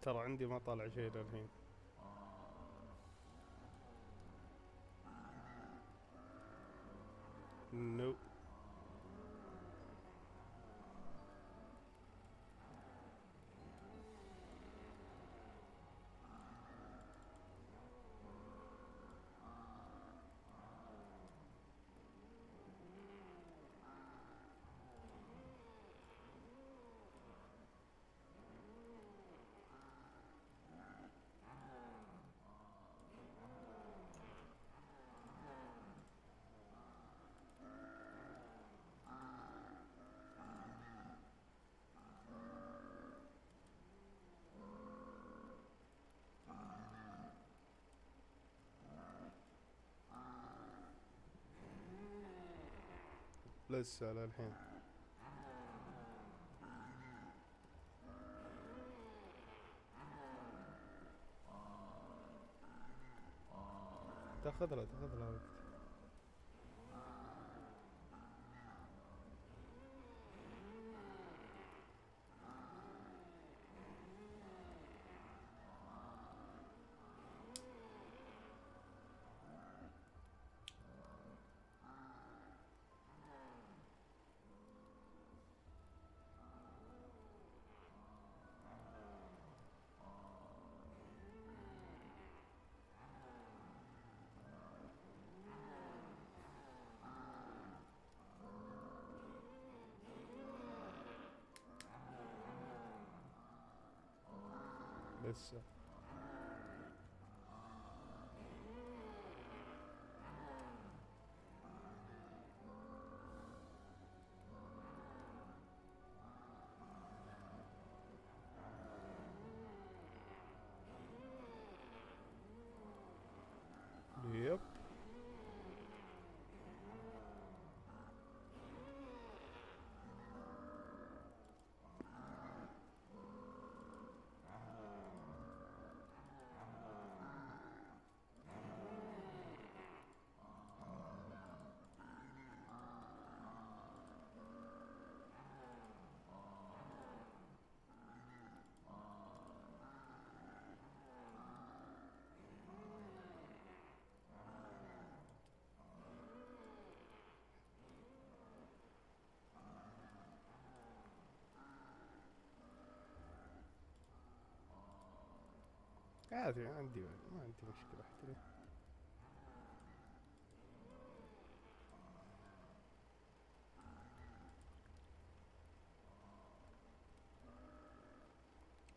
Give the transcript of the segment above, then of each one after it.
ترى عندي ما طالع شيء للحين. نو. لسه للحين. تاخذ لها وقت. لسه. يب. عادي، ما عندي مشكلة احتري.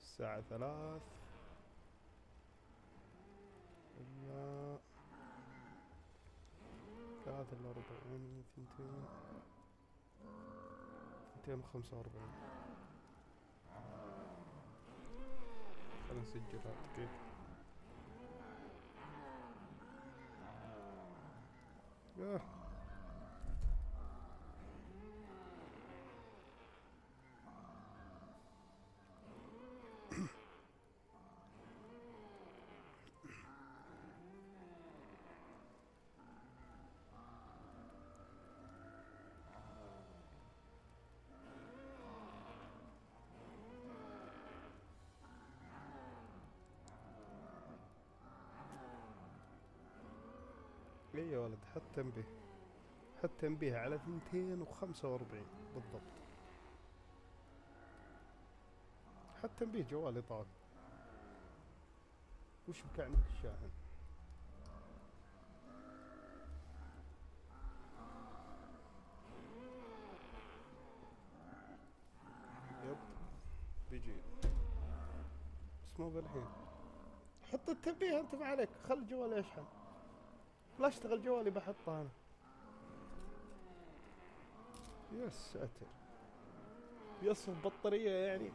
الساعة 3 إلا 43 245. خلينا نسجلها دقيقة. ايه يا ولد، حط تنبيه على 245 بالضبط. حط تنبيه جوالي طاق. وش بك عندك الشاحن؟ يب بيجي، بس مو بالحين. حط التنبيه انت، ما عليك، خل جوالي يشحن. لا اشتغل جوالي بحطه انا. يا ساتر، يصف بطارية يعني.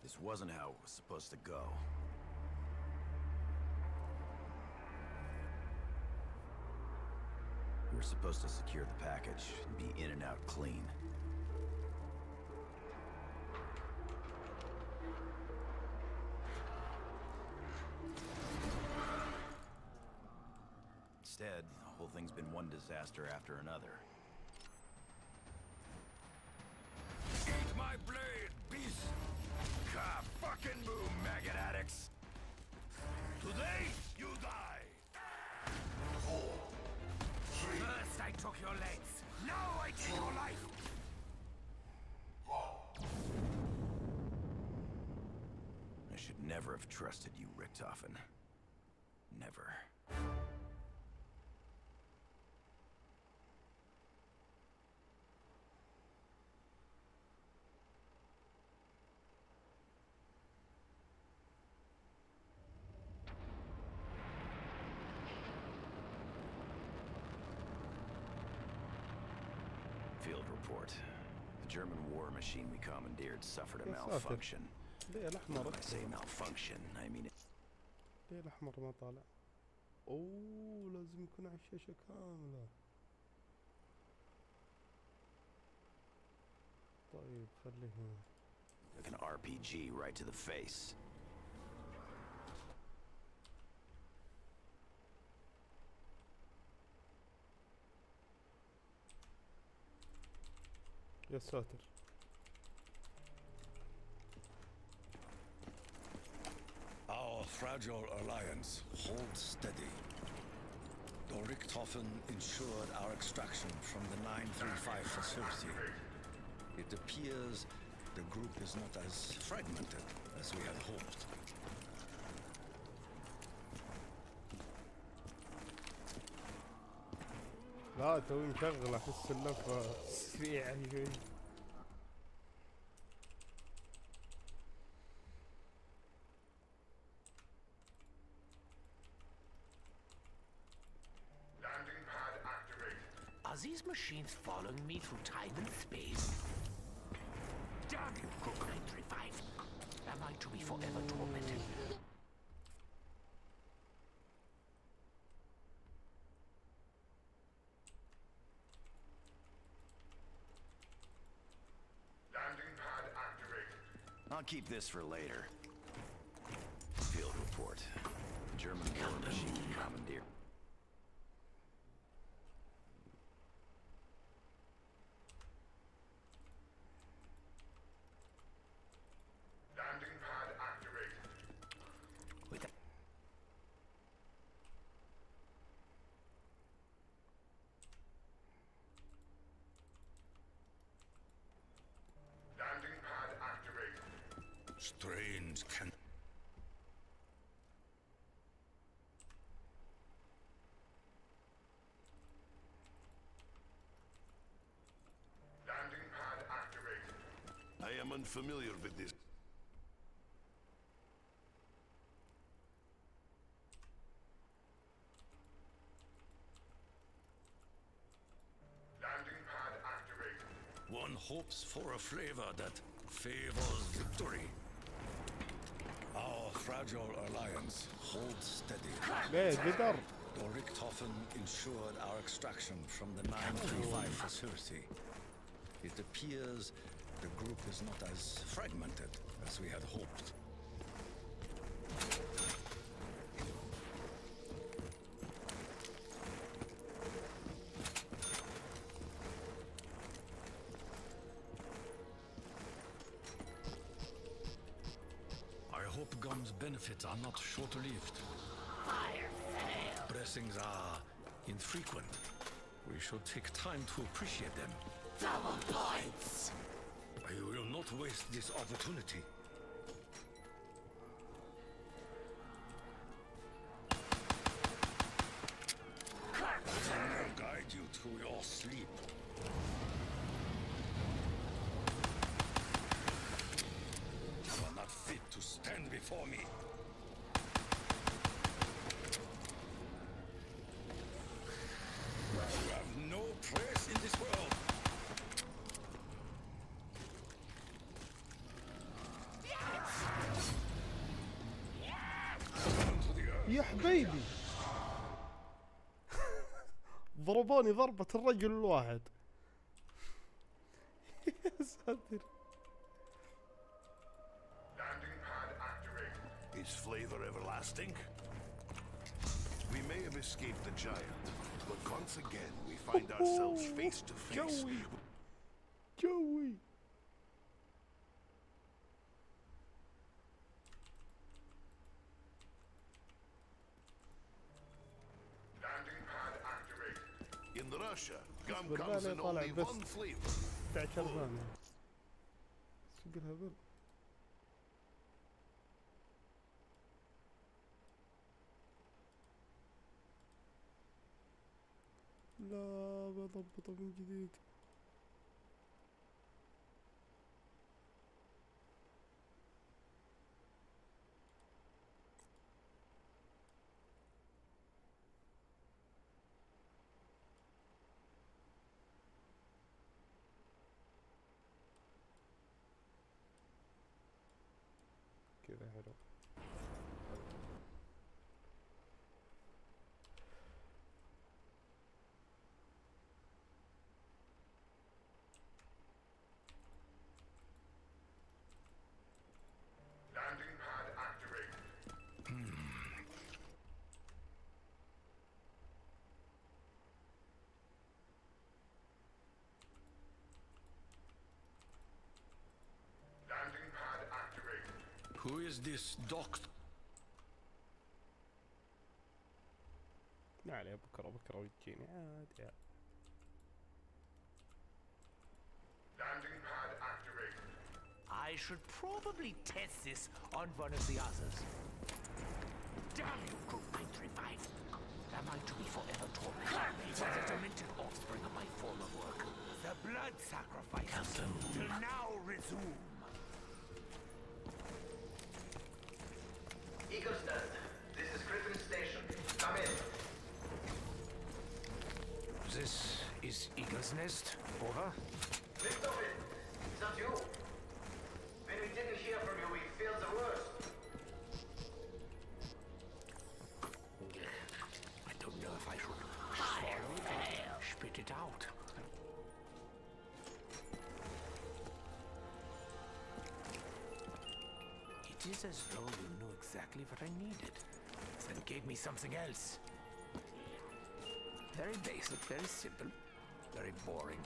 This wasn't how it was supposed to go. We were supposed to secure the package and be in and out clean. Instead, the whole thing's been one disaster after another. Eat my blade, beast! God, fucking move, maggot addicts! Today, you die! First I took your legs, now I take your life! I should never have trusted you, Richtofen. Never. Field report. The German war machine we commandeered suffered a malfunction. ليه الأحمر؟ When I say malfunction, I mean it. ليه الأحمر ما طالع؟ أوه لازم يكون على الشاشة كاملة. طيب خليه هنا. Like an RPG right to the face. يا ساتر. Our fragile alliance holds steady. The Richthofen ensured our extraction from the 935 facility. It appears the group is not as fragmented as we had hoped. لا توي مشغل احس اللفة سريعة شوي. Landing pad activated. Are these machines following me through time and space? Damn you, Cook 935! Am I to be forever tormented? Landing pad activated. I'll keep this for later. Field report. The German war machine we commandeered. Landing pad activated. With a Landing pad activated. Strange can. Landing pad activated. I am unfamiliar with this. Landing pad activated. One hopes for a flavor that favors victory. Our fragile alliance holds steady. ليه قدر؟ The Richthofen ensured our extraction from the 935 facility. It appears the group is not as fragmented as we had hoped. I hope Gum's benefits are not short-lived. fire sale! Blessings are infrequent. We should take time to appreciate them. Double points! I will not waste this opportunity. I will guide you to your sleep. You are not fit to stand before me. You have no place in this world. يا حبيبي ضربوني ضربة الرجل الواحد. يا ساتر. Landing pad activated. Is flavor everlasting? We may have escaped the giant, but once again we find ourselves face to face. جوي جوي. Landing pad activated. In Russia, gum اصبر comes لا in طالع only بس one flavor. بتاع شربان. سوق الهبل. لا بضبطه من جديد. كذا حلو. Landing pad activated. Landing pad activated. Who is this doctor? ما عليه بكرة وتجيني عادي. Landing pad activated. I should probably test this on one of the others. Damn you, Group 935. Am I to be forever tormented by the demented offspring of my former work? The blood sacrifice will now resume. Ecostat, this is Griffin Station. Come in. This is Eagle's Nest. Over. Lift off it. It's not you. When we didn't hear from you, we feel the worst. I don't know if I should swallow it or spit it out. It is as though you knew exactly what I needed, then gave me something else. Very basic, very simple, very boring.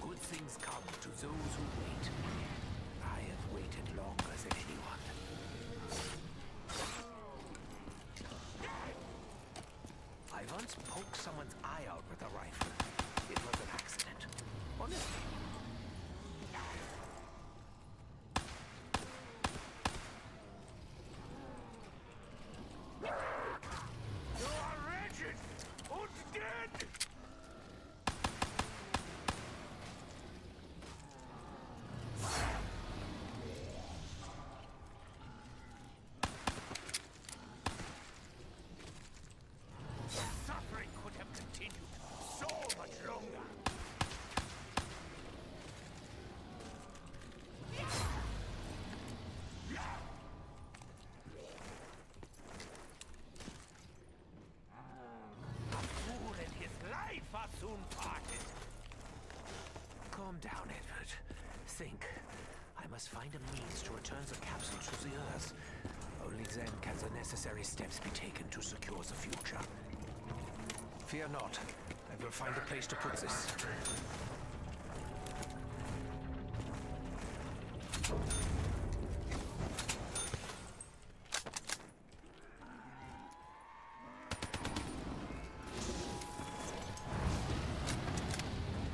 Good things come to those who wait. I have waited longer than anyone. I once poked someone's eye out with a rifle. It was an accident. Honestly. You are wretched and dead! Suffering could have continued so much longer. A fool and his life are soon parted. Calm down, Edward. Think. I must find a means to return the capsule to the Earth. Only then can the necessary steps be taken to secure the future. Fear not. I will find a place to put this.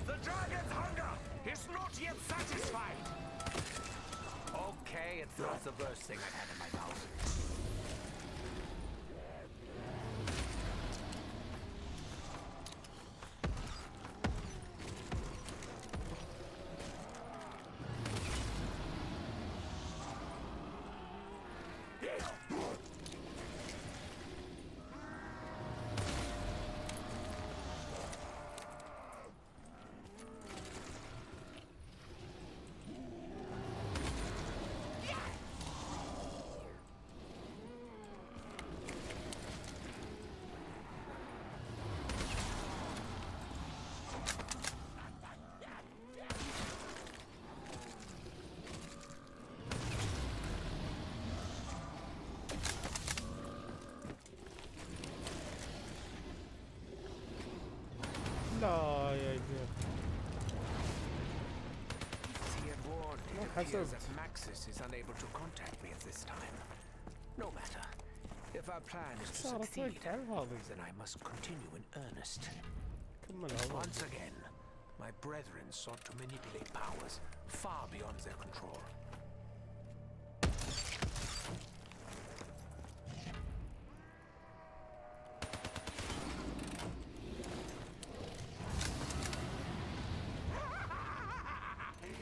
The dragon's hunger is not yet satisfied. Okay, it's not the worst thing I've had in my mouth. appears حسبت. that Maxis is unable to contact me at this time. No matter. If our plan is to صارت succeed, وقت على الفاضي. then I must continue in earnest. كملها. Once again, my brethren sought to manipulate powers far beyond their control.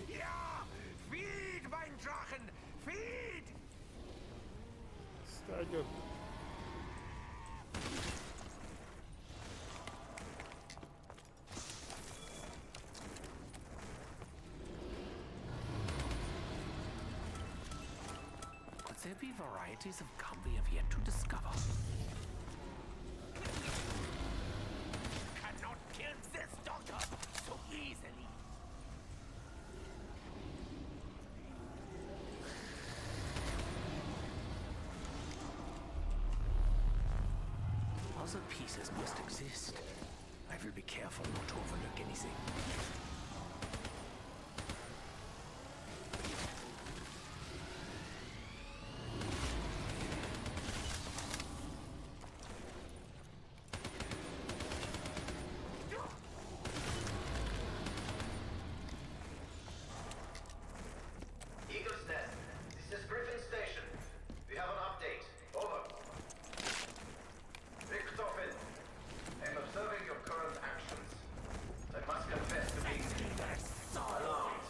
Ja! Feed, mein Drachen! Feed! استعجل. Could there be varieties of gum we have yet to discover? Cannot kill this doctor so easily. Other pieces must exist. I will be careful not to overlook anything. Eagle's Nest, this is Griffin Station. We have an update. Over. Richtofen, I'm observing your current actions. I must confess to being alarmed.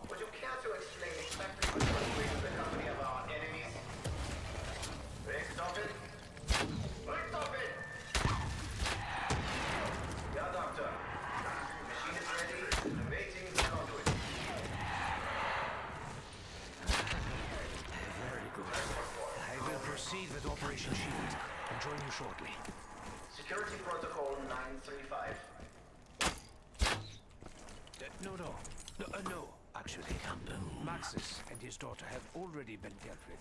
Would you care to explain exactly what you're doing in the company of our enemies? Richtofen? Richtofen! Yeah, Doctor. Machine is ready. Awaiting the conduit. Very good. I will proceed with Operation Shield and join you shortly. Security Protocol 935. No, actually. Maxis and his daughter have already been dealt with.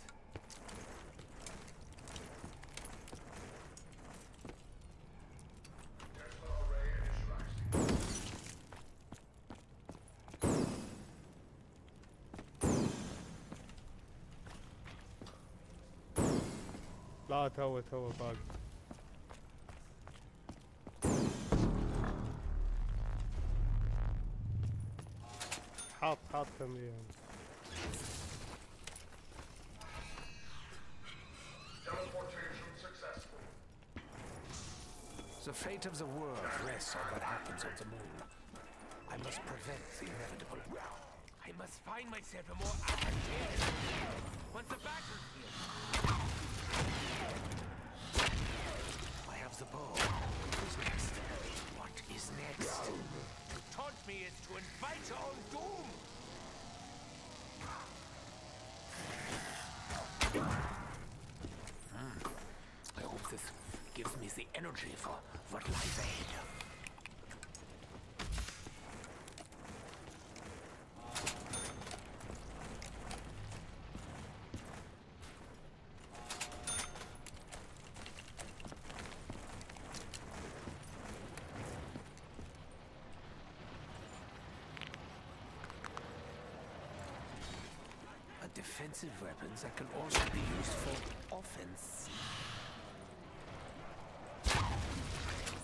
لا تو باقي. حاط تمرين. Teleportation successful. The fate of the world rests on what happens on the moon. I must prevent the inevitable. I must find myself a more active area. Once the battlefield. I have the bow. Who's next? What is next? To taunt me is to invite your own doom. I hope this gives me the energy for what lies ahead. A defensive weapon that can also be used for offense.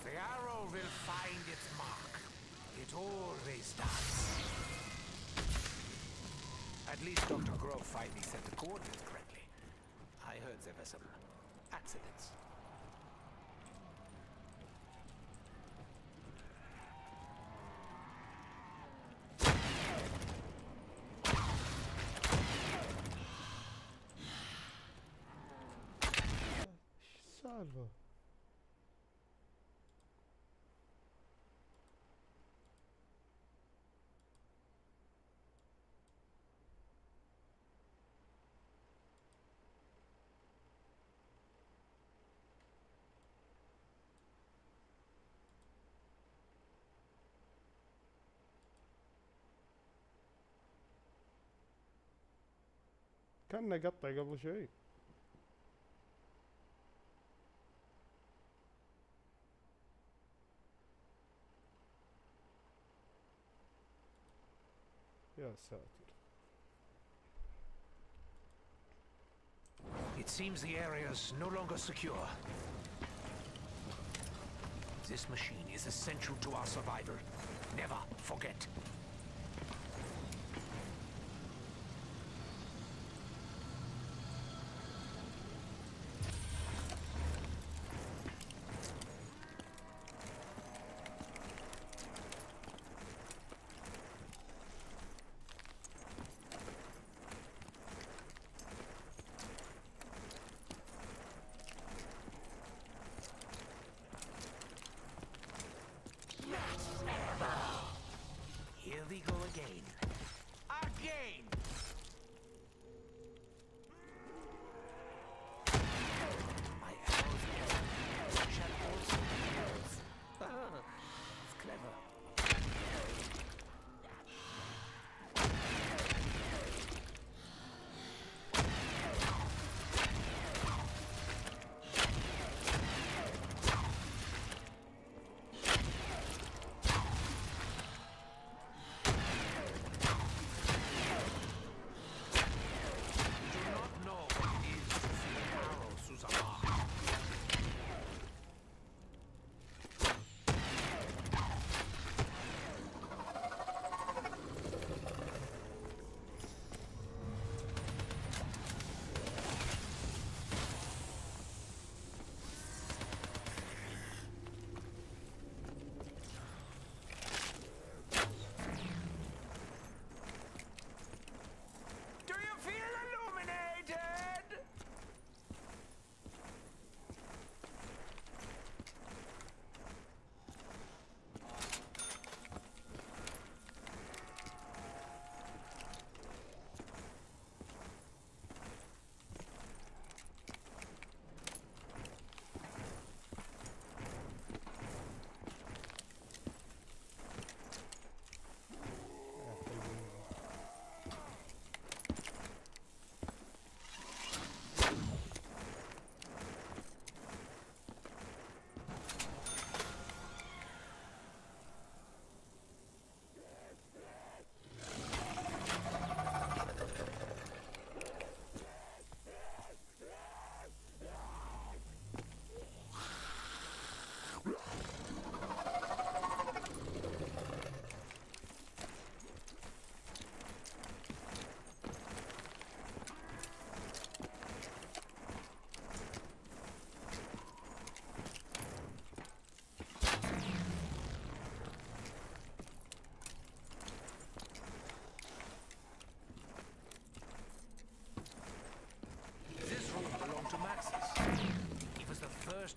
The arrow will find its mark. It always does. At least Dr. Grove finally set the coordinates correctly. I heard there were some accidents. السالفة؟ كان قطع قبل شوي. يا ساتر. It seems the area's no longer secure. This machine is essential to our survival. Never forget. Here we go again. Again! My arrows shall also be yours. It's clever.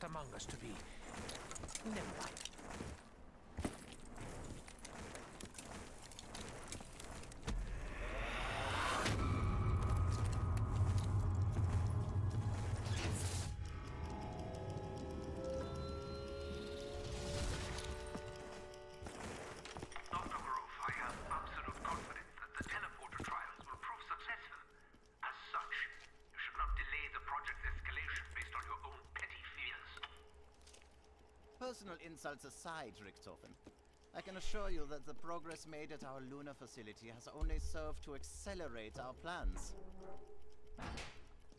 Among us to be. Never mind. Personal insults aside, Richthofen, I can assure you that the progress made at our lunar facility has only served to accelerate our plans.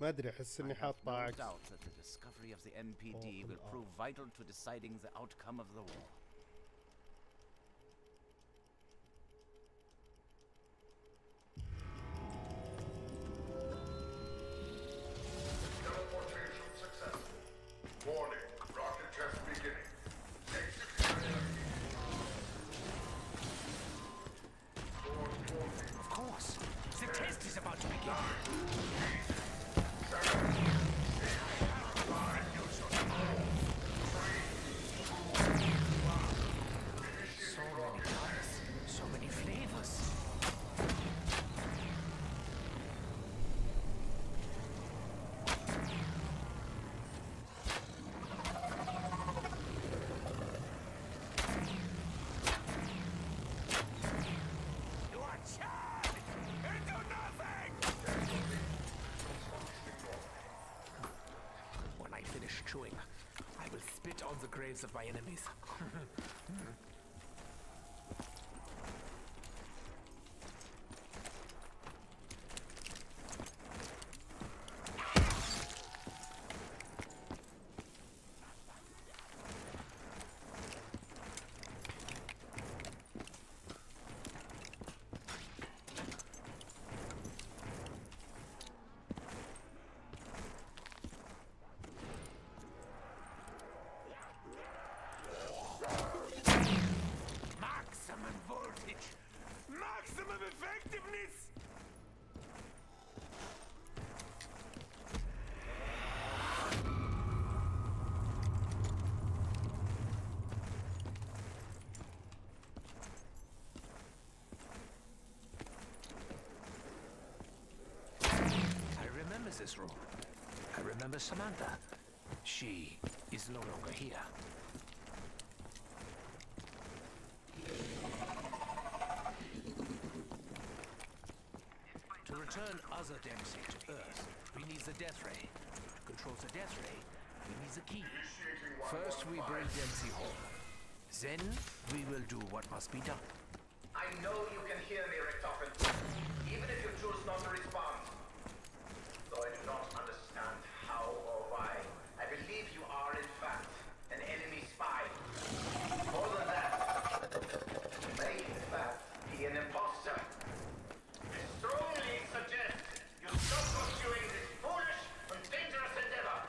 ما ادري احس اني حاط No عكس. doubt that the discovery of the NPD will prove vital to deciding the outcome of the war. Teleportation successful. Warning, rocket test beginning. Take 60 minutes. Of course. The test is about to begin. So many colors, so many flavors. You are charged into nothing! When I finish chewing, I will spit on the graves of my enemies. effectiveness. I remember this room. I remember Samantha. She is no longer here. To return other Dempsey to Earth, we need the death ray. To control the death ray, we need the key. First we bring Dempsey home. Then we will do what must be done. I know you can hear me, Richtofen, even if you choose not to respond. Though I do not understand how or why, I believe you are in fact an enemy spy. More than that, you may in fact be an imposter. I strongly suggest you stop pursuing this foolish and dangerous endeavor.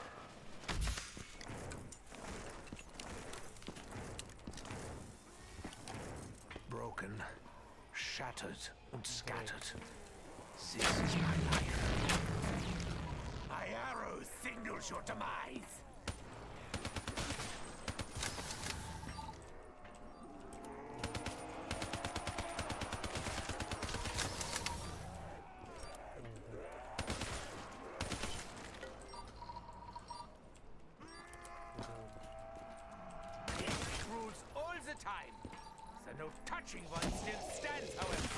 Broken, shattered, and scattered. This is my life. My arrow signals your demise. It rules all the time. The no touching one still stands, however.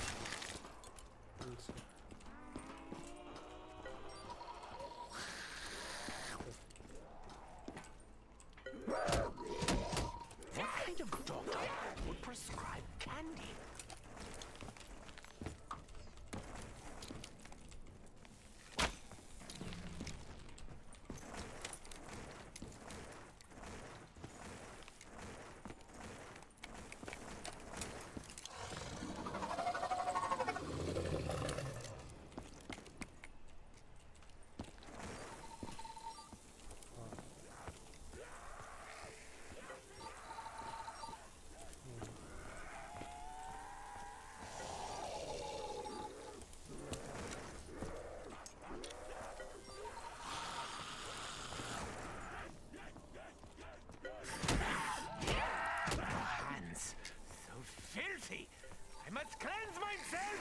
What kind of doctor would prescribe candy? Hands, so filthy. I must cleanse myself.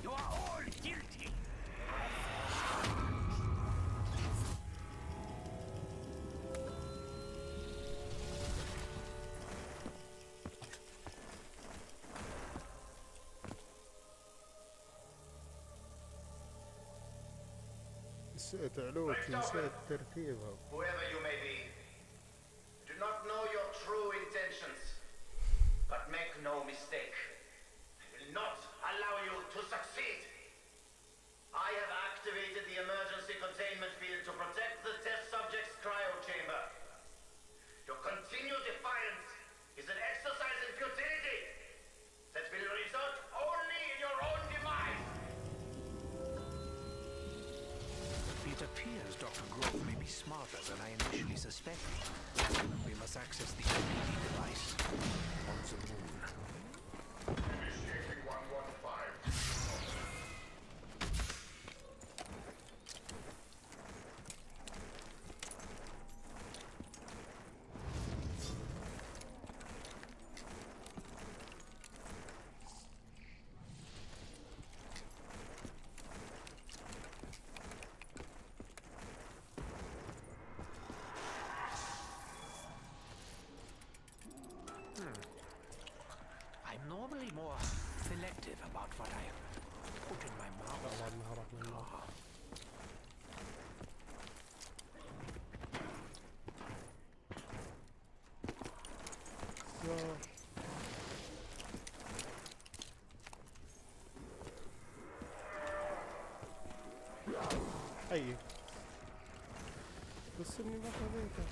You are all guilty. نسيت علوك نسيت ترتيبها. Whoever you may be, do not know your true intentions. But make no mistake, I will not allow you to succeed. I have activated the emergency containment field to protect the test subject's cryo chamber. Your continued defiance is an exercise in futility that will result only in your own demise. It appears Dr. Grove may be smarter than I initially suspected. We must access the LED device on the moon. Initiating 115. I'm normally more selective about what I put in my mouth. الله نهرب من الله. حي بس اني ما خذيته.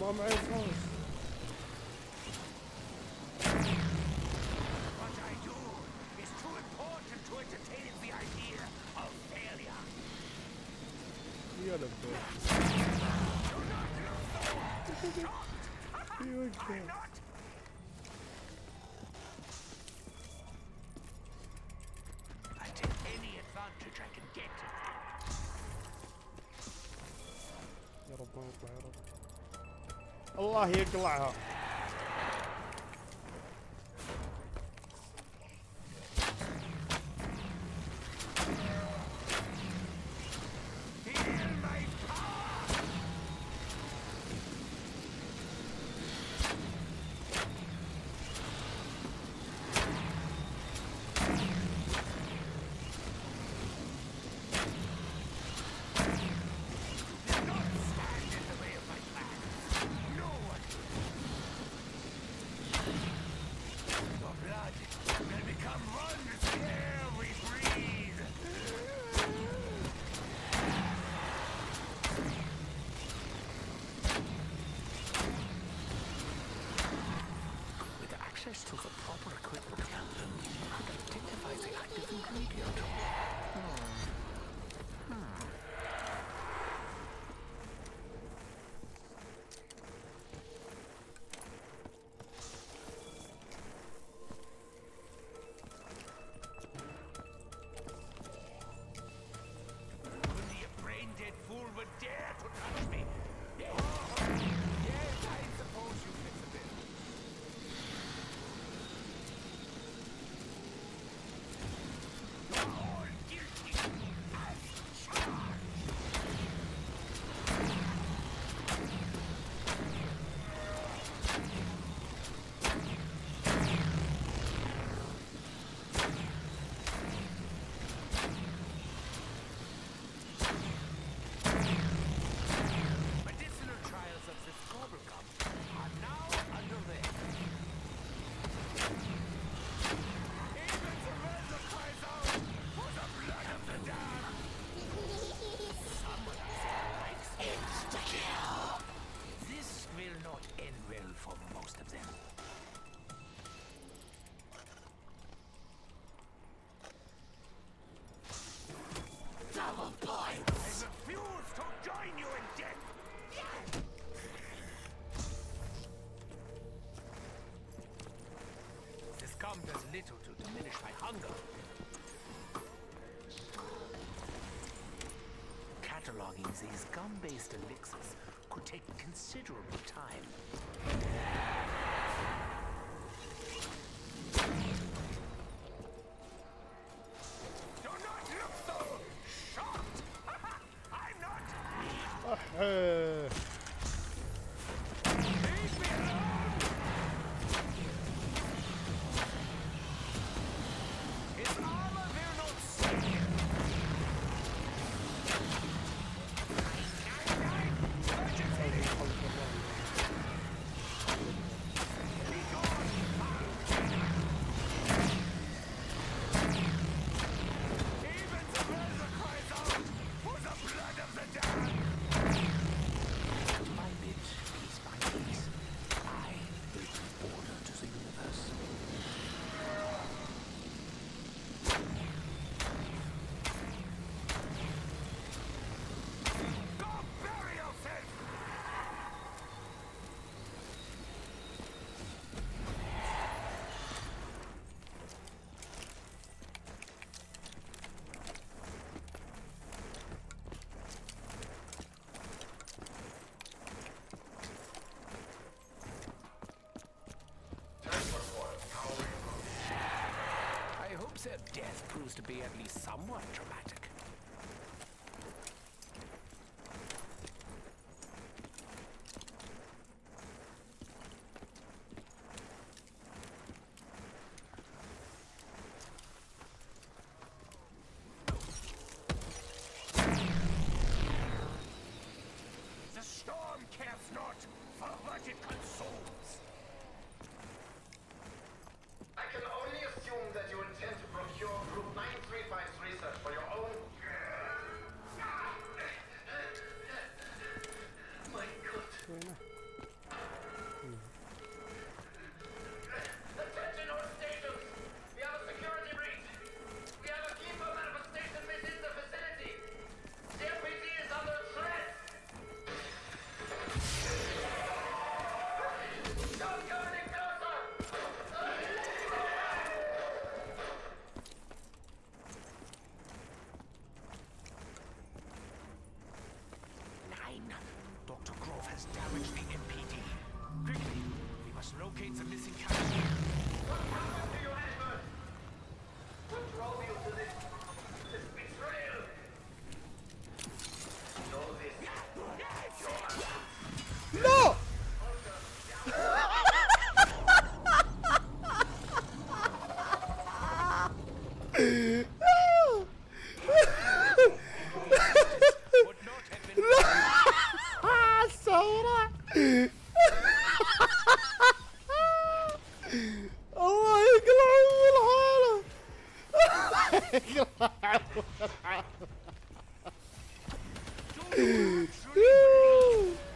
ما معي فلوس. يا لبيك. يا رب ما يطلع يا رب. الله يقلعها. To the proper equipment, Captain. Identify the active ingredient. Only a brain-dead fool would dare to touch me. Yes, I suppose you fit the bill. Does little to diminish my hunger. Cataloging these gum-based elixirs could take considerable time. Do not look so shocked! I'm not! Leave me alone! His armor will not save him! Their death proves to be at least somewhat dramatic. much it consumes. I can only assume that you intend to procure Group 935's research for your own... My God. Attention all stations! We have a security breach! We have a keeper manifestation within the facility! The MPD is under threat! Don't go any closer! Dr. Grove has damaged the MPD. Quickly, we must locate the missing captain. What happened to you, Edward? What drove you to this betrayal? Know this. Your actions. No! Would not have been الثورة. الله يقلع الحالة.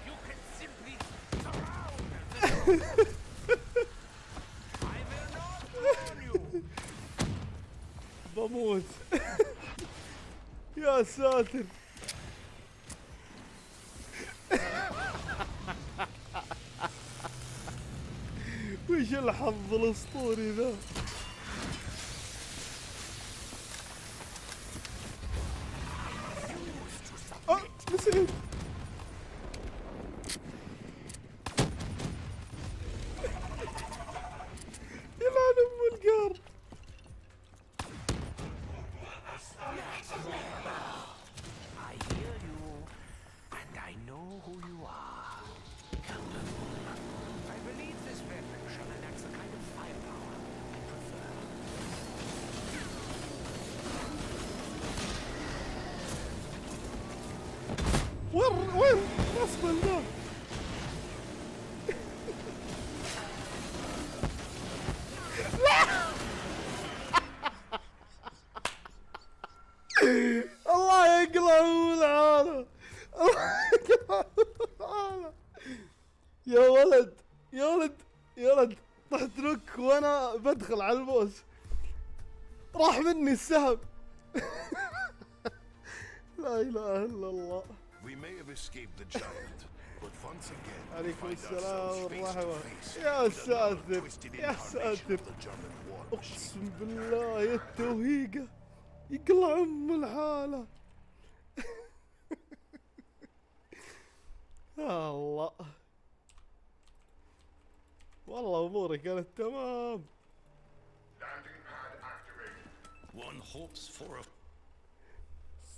you can simply surround I will not warn you. بموت. يا ساتر. وش الحظ الاسطوري ذا. نسيت. يلعن ام القار. I hear you, and I know who you are. Captain, I believe this weapon shall enact the kind of firepower I prefer. وين غصبا ذا. الله يقلعه العالم. الله يقلعه العالم. يا ولد يا ولد يا ولد، طحت لك وانا بدخل على البوس، راح مني السهم. لا اله الا الله. We may have escaped the giant, but once again we عليكم find السلام ourselves face والرحمة. to face يا with another ساتر twisted يا incarnation ساتر. of the German war machine. اقسم بالله يا التوهيقة يقلع ام الحالة. يا الله والله اموري كانت تمام. Landing pad activated. One hopes for a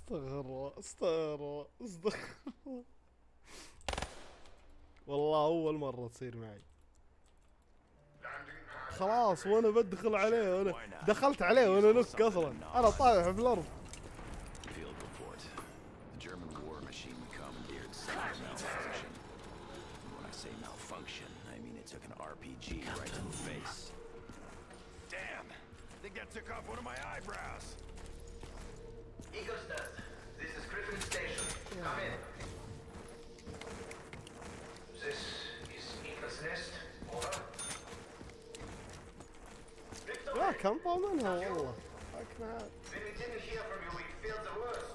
استغفر الله استغفر الله استغفر الله. والله اول مرة تصير معي. Landing pad. خلاص وانا بدخل عليه وانا دخلت عليه وانا نك اصلا انا طايح في الارض. Field report. The German war machine commandeered some malfunction. When I say malfunction, I mean it took an RPG right to the face. damn. Think that took off one of my eyebrows. Eagle's this is Griffin Station. Come in. This is Eagle's Nest. Over. لا كم طمنها والله. حقنا عاد. When we didn't hear from you, we feared the worst.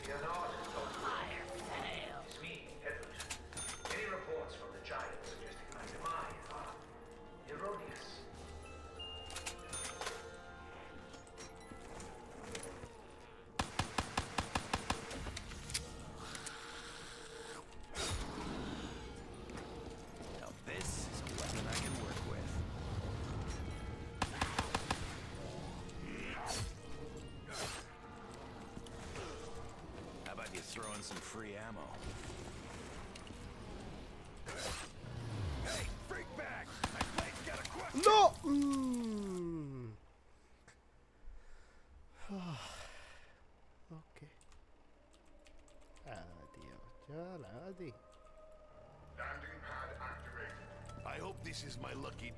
Fear not, it's me, Edward. Any reports from the giant suggesting my demise are erroneous. Now this is a weapon I can work with. How about you throw in some free ammo? Hey, freak bag! My plate's got a question! لا. اوكي عادي يا رجال عادي. Landing pad activated. I hope this is my lucky...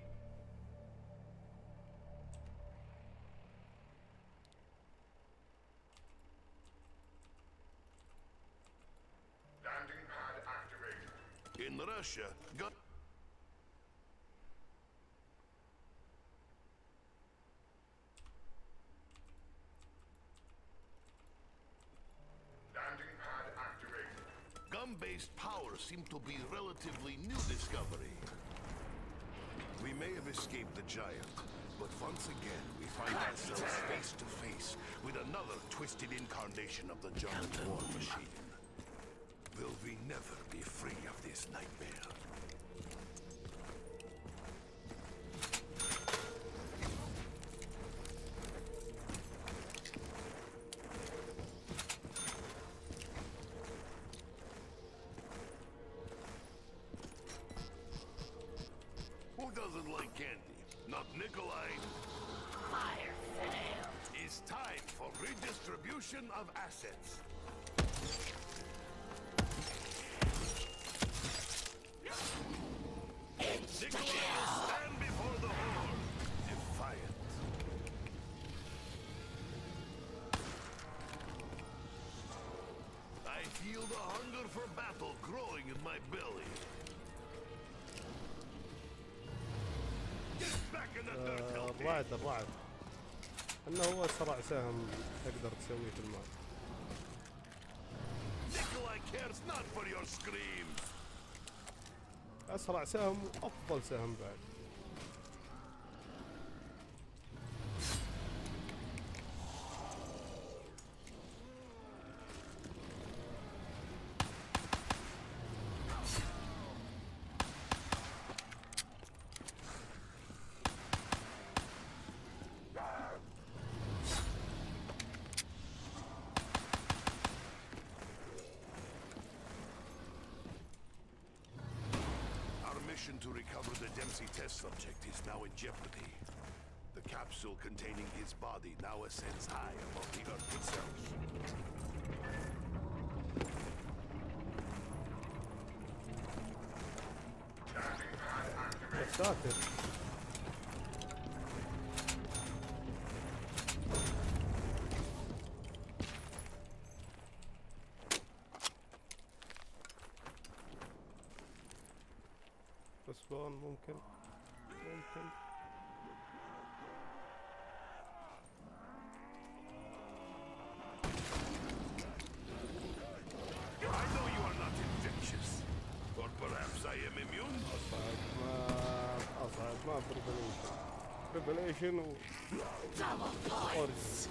Landing pad activated. In Russia, gun... Landing pad activated. Gun-based power seemed to be relatively new discovery. We may have escaped the giant, but once again we find ourselves face to face with another twisted incarnation of the German war machine. Will we never be free of this nightmare? Who doesn't like candy? Not Nikolai. Fire sale. It's time for redistribution of assets. Nikolai, stand before the horde, defiant. I feel the hunger for battle growing in my belly. Get back in the dirt, LP. الرعد انه هو اسرع سهم تقدر تسويه في الماب. Nikolai cares not for your screams. اسرع سهم وافضل سهم بعد. To recover the Dempsey test subject is now in jeopardy. The capsule containing his body now ascends high above the Earth itself. Landing pad activated. يا ساتر. رسبون ممكن. I know you are not infectious. Or perhaps I am immune? أصعد ما بريفليشن و أوريجن.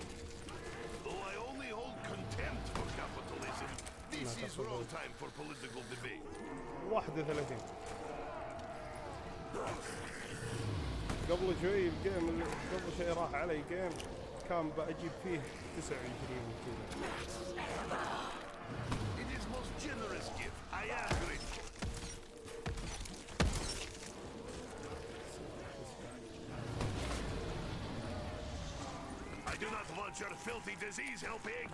Though I only hold contempt for capitalism, this is no time for political debate. 31 قبل شوي الجيم اللي قبل شوي راح علي جيم كان بأجيب فيه 29 كذا. It is most generous gift. I am grateful. I do not want your filthy disease helping.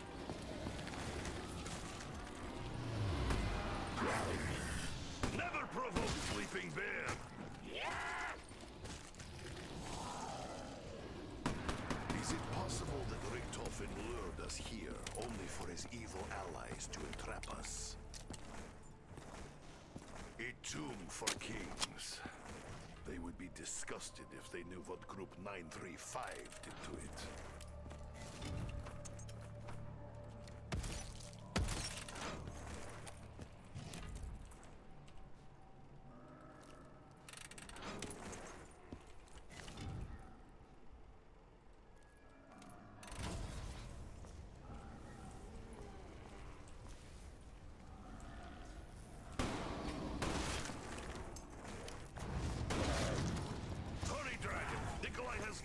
Never provoke sleeping bear. Is it possible that Richtofen lured us here only for his evil allies to entrap us? A tomb for kings. They would be disgusted if they knew what Group 935 did to it.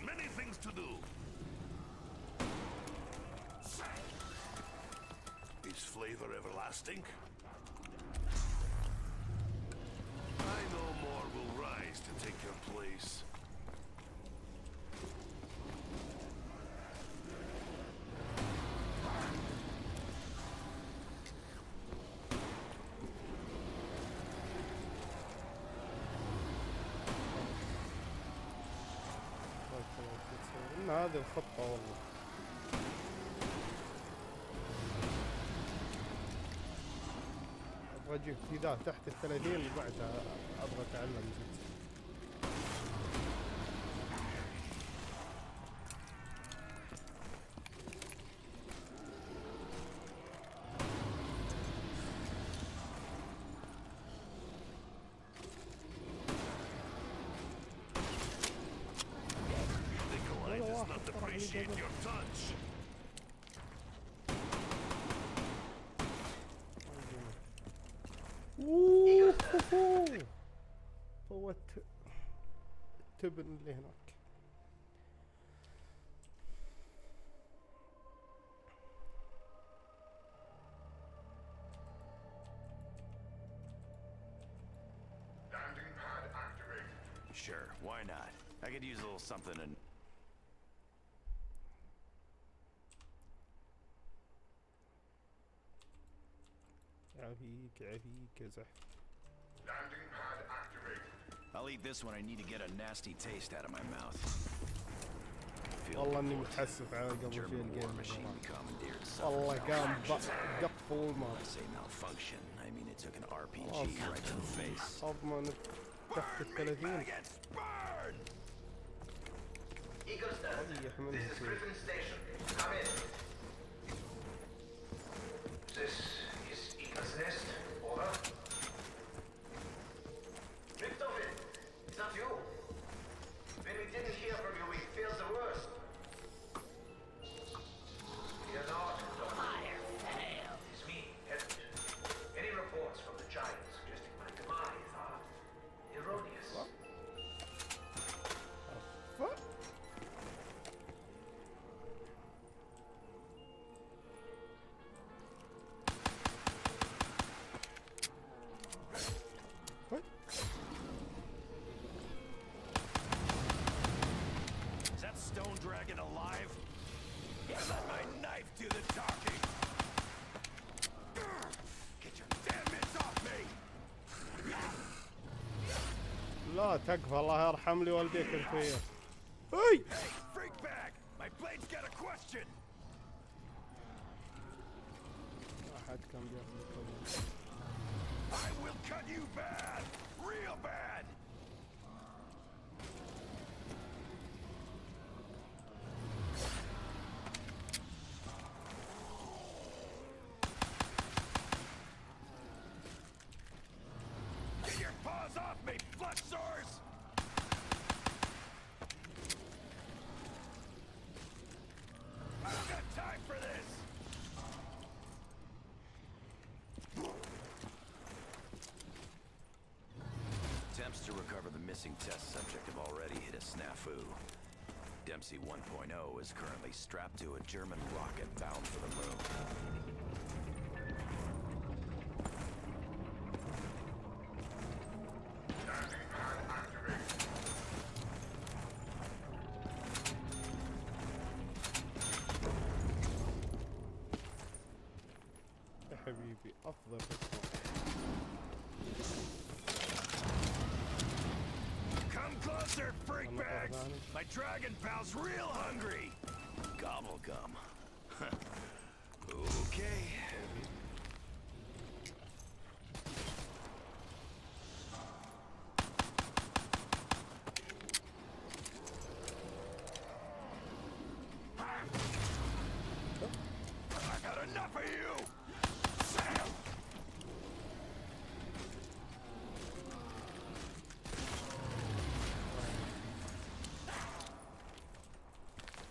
Many things to do. Is flavor everlasting? I know more will rise to take your place. هذه الخطة والله. ابغى اجيب في ذا تحت ال30 وبعدها ابغى اتعلم جيت. Appreciate your touch. هو التبن اللي هناك. Landing pad activated. Sure, why not? I could use a little something and... عفيك عفيك يا زحف. Landing pad activated. I'll eat this when I need to get a nasty taste out of my mouth. والله اني متحسف على قبل شيء German war الجيم. machine commandeered والله some قام malfunction. قفل When ما I say malfunction, I mean it took an RPG right to the face. اضمن تحت ال30. Eagle's Nest. ريح منه This is شوي. Griffin Station. Come in. This is Eagle's Nest. Over. Richtofen, is that you? When we didn't hear from you, we feared the worst. Fear not, Fire fail. It's me, Edward. Any reports from the Giants suggesting my demise are erroneous. What? What? Is that stone dragon alive? Let my knife do the talking. Get your damn mitts off me! لا تكفى الله يرحم لي والديك الخير. اي Hey, freak bag! My blade's got a question! واحد كان بياخذ. I will cut you bad! Real bad! Get your paws off me, flesh sores! I don't got time for this! Attempts to recover the missing test subject have already hit a snafu. Dempsey 1.0 is currently strapped to a German rocket bound for the moon. Landing pad activated. يا حبيبي افضل Come closer, freak bags! My dragon pal's real hungry! Gobble gum. Okay. I got enough of you! Sam!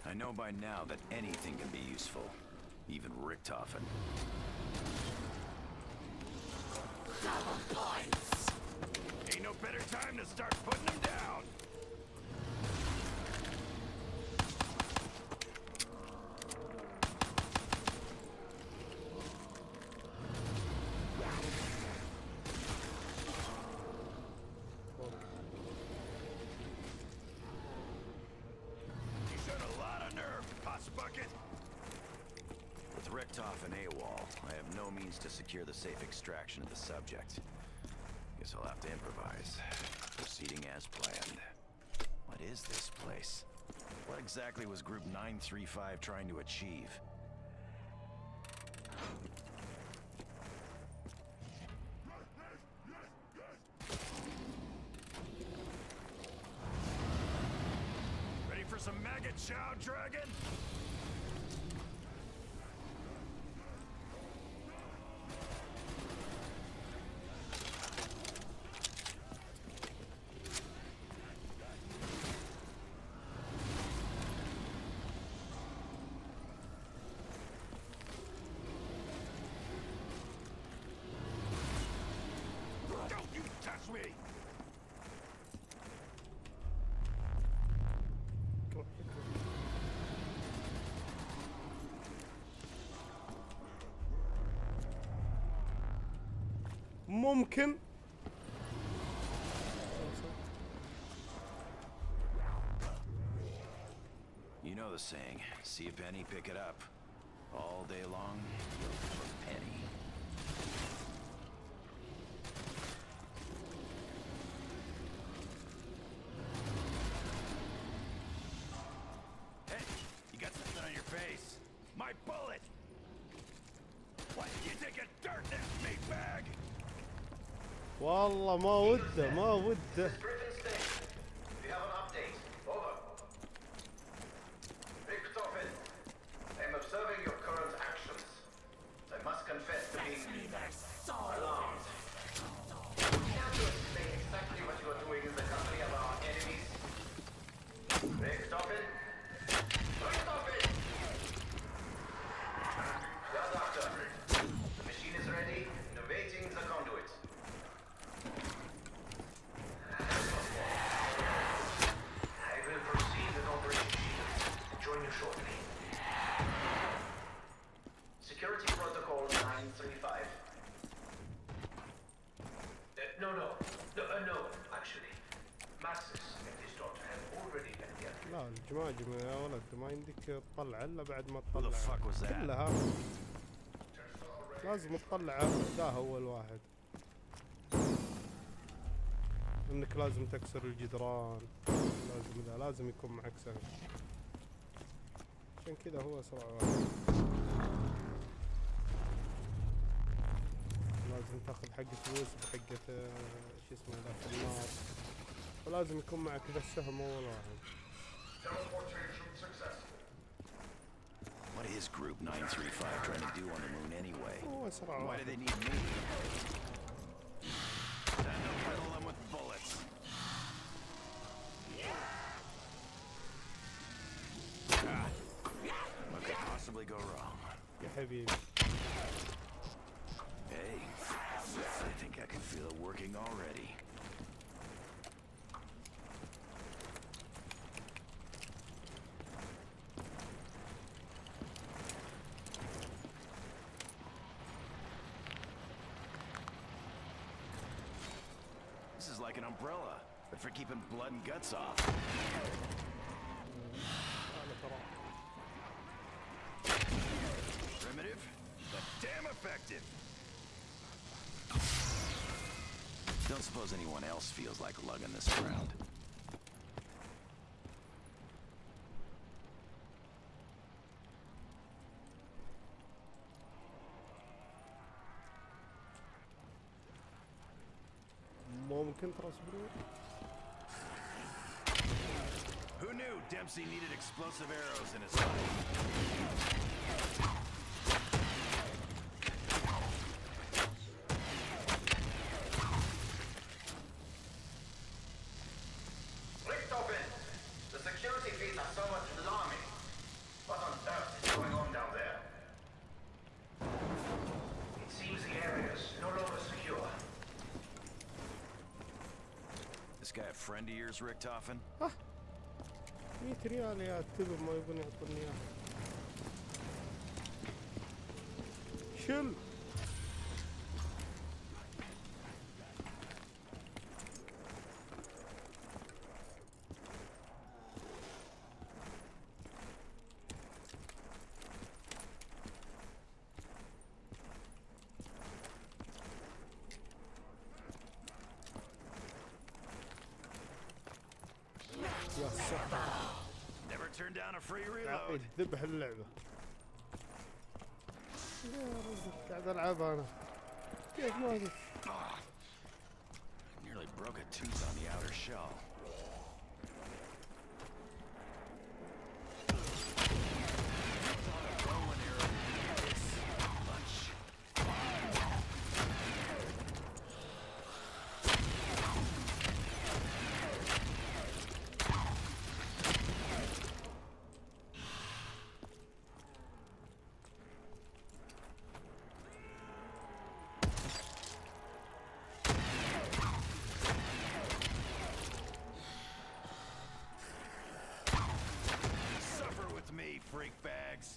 I know by now that anything can be useful, even Richthofen. Double points! Ain't no better time to start putting them down! You showed a lot of nerve, Potts Bucket! With Richthofen AWOL, I have no means to secure the safe extraction of the subject. Guess I'll have to improvise. Proceeding as planned. What is this place? What exactly was Group 935 trying to achieve? Ready for some maggot chow, dragon? ممكن. You know the saying, see a penny, pick it up. All day long, look for a penny. Hey, you got something on your face. My bullet! Why did you take a dirt nest, meatbag? والله ما وده ما وده. Griffin Station. We have an update. Over. Richtofen, I'm observing your current actions. I must confess to being alarmed. Can't you explain exactly what you are doing in the company of our enemies? Richtofen? Richtofen! Yeah, Doctor. The machine is ready and awaiting the conduit. I will proceed with Operation Shield. Join you shortly. Security Protocol 935. No, actually. Maxis and his daughter have already been here. لا الجماجم يا ولد ما يمديك تطلع الا بعد ما Who the تطلع fuck was that? كلها. لازم تطلع ده اول واحد. انك لازم تكسر الجدران، لازم يكون معك سهم. عشان كذا هو اسرع واحد. لازم تاخذ حقة الوسب حقة شو اسمه ذاك النار، ولازم يكون معك ذا السهم اول واحد. Teleportation successful. What is Group 935 trying to do on the moon anyway? هو اسرع Why do واحد. they need me? Time to riddle them with bullets. What could possibly go wrong? يا حبيبي. Hey, I think I can feel it working already. This is like an umbrella, but for keeping blood and guts off. Primitive, but damn effective. Don't suppose anyone else feels like lugging this around. ممكن تصبرون. Who knew Dempsey needed explosive arrows in his life? Richtofen! The security feeds are somewhat alarming. What on earth is going on down there? It seems the area is no longer secure. This guy a friend of yours, Richtofen? 100 ريال يا التبر ما يبون يعطوني اياه. شل. Never down a free عقيد reload. ذبح اللعبة. يا رجل قاعد العب انا. كيف ما ادري. Nearly broke a tooth on the outer shell. Suffer with me, freak bags.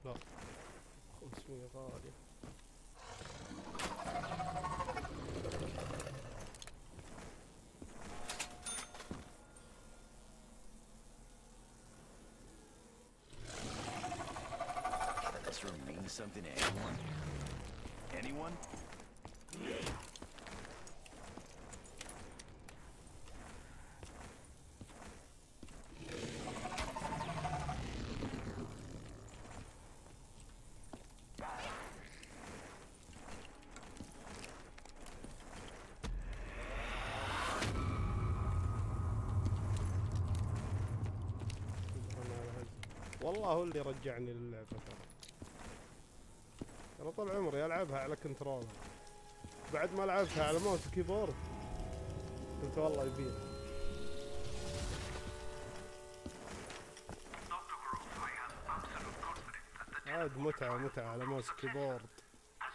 لا 500 غالي. This room means something to anyone? Anyone? والله هو اللي رجعني للعبة ترى. انا طول عمري العبها على كنترولر. بعد ما لعبتها على ماوس وكيبورد قلت والله يبيها. عاد متعة على ماوس وكيبورد.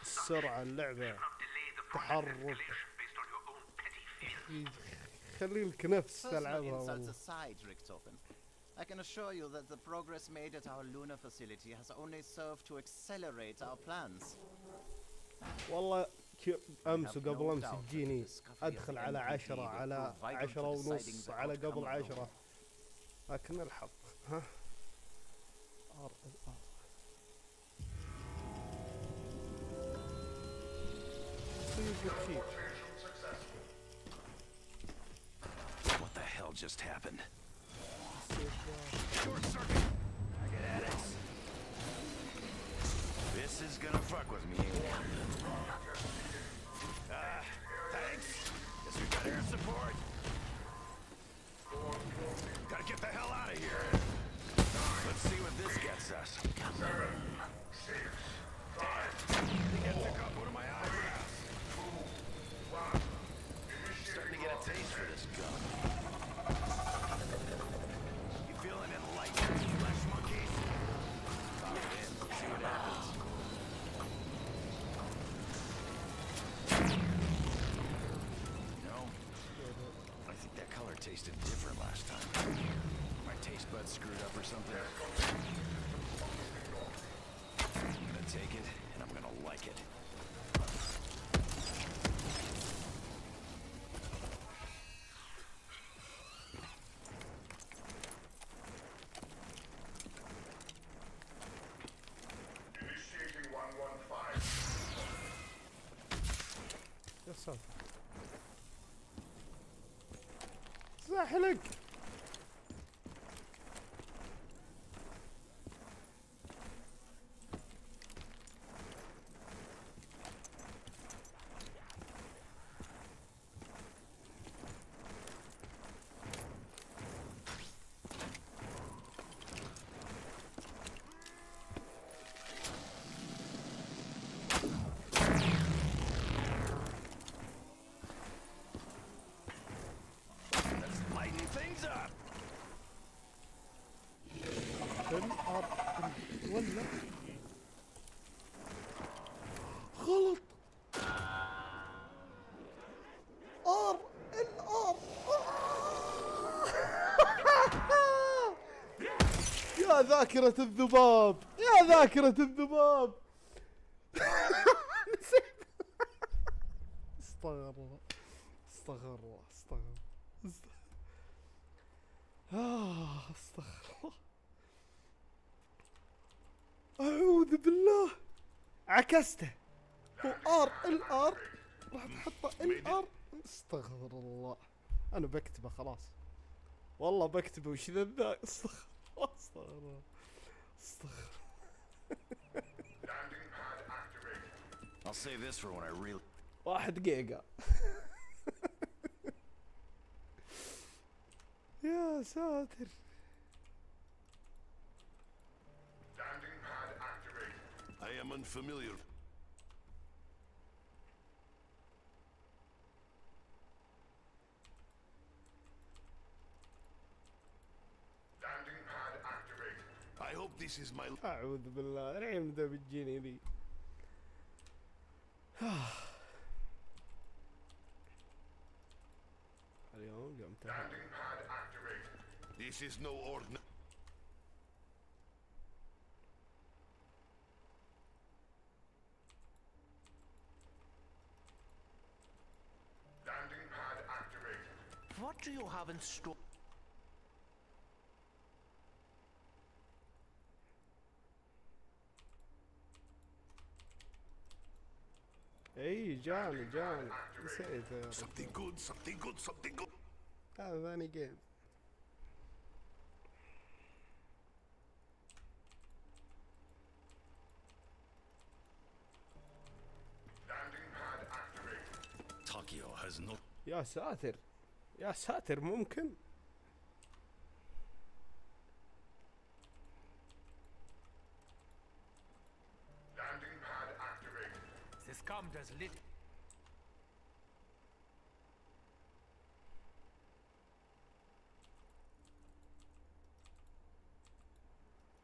السرعة اللعبة تحرك خلي لك نفس تلعبها والله. I can assure you that the progress made at our lunar facility has only served to accelerate our plans. والله امس وقبل امس تجيني ادخل على 10 على 10 ونص على قبل 10 لكن الحظ ها What the hell just happened? Short circuit. I get at it. This is gonna fuck with me. Thanks. Guess we got air support. Gotta get the hell out of here. Let's see what this gets us. 7, 6, 5, Think I took off one of my eyebrows. 1. Starting to get a taste for this gun. You feeling enlightened, flesh monkeys? Pop it in, see what happens. You know, I think that color tasted different last time. My taste buds screwed up or something. I'm gonna take it, and I'm gonna like it. Initiating 115. يا ساتر زحلق. That's lightning things? ذاكرة الذباب، يا ذاكرة الذباب. نسيت. استغفر الله استغفر الله استغفر الله. اعوذ بالله. عكسته. هو الار راح تحطه الار. استغفر الله. انا بكتبه خلاص والله بكتبه. وش ذا استغفر الله استغفر الله استغفر. I'll save this for when I really 1 جيجا. يا ساتر. I am unfamiliar. Landing pad activated. I hope this is my. اعوذ بالله. الحين ذا بتجيني ذي. اليوم قمت. Landing pad activated. This is no ordinary. Landing pad activated. What do you have in store? اي جاني نسيت. Something good, something good, something good. هذا ثاني جيم. Landing pad activated. Tokyo has no. يا ساتر يا ساتر. ممكن Landing pad activated. This comes as lit.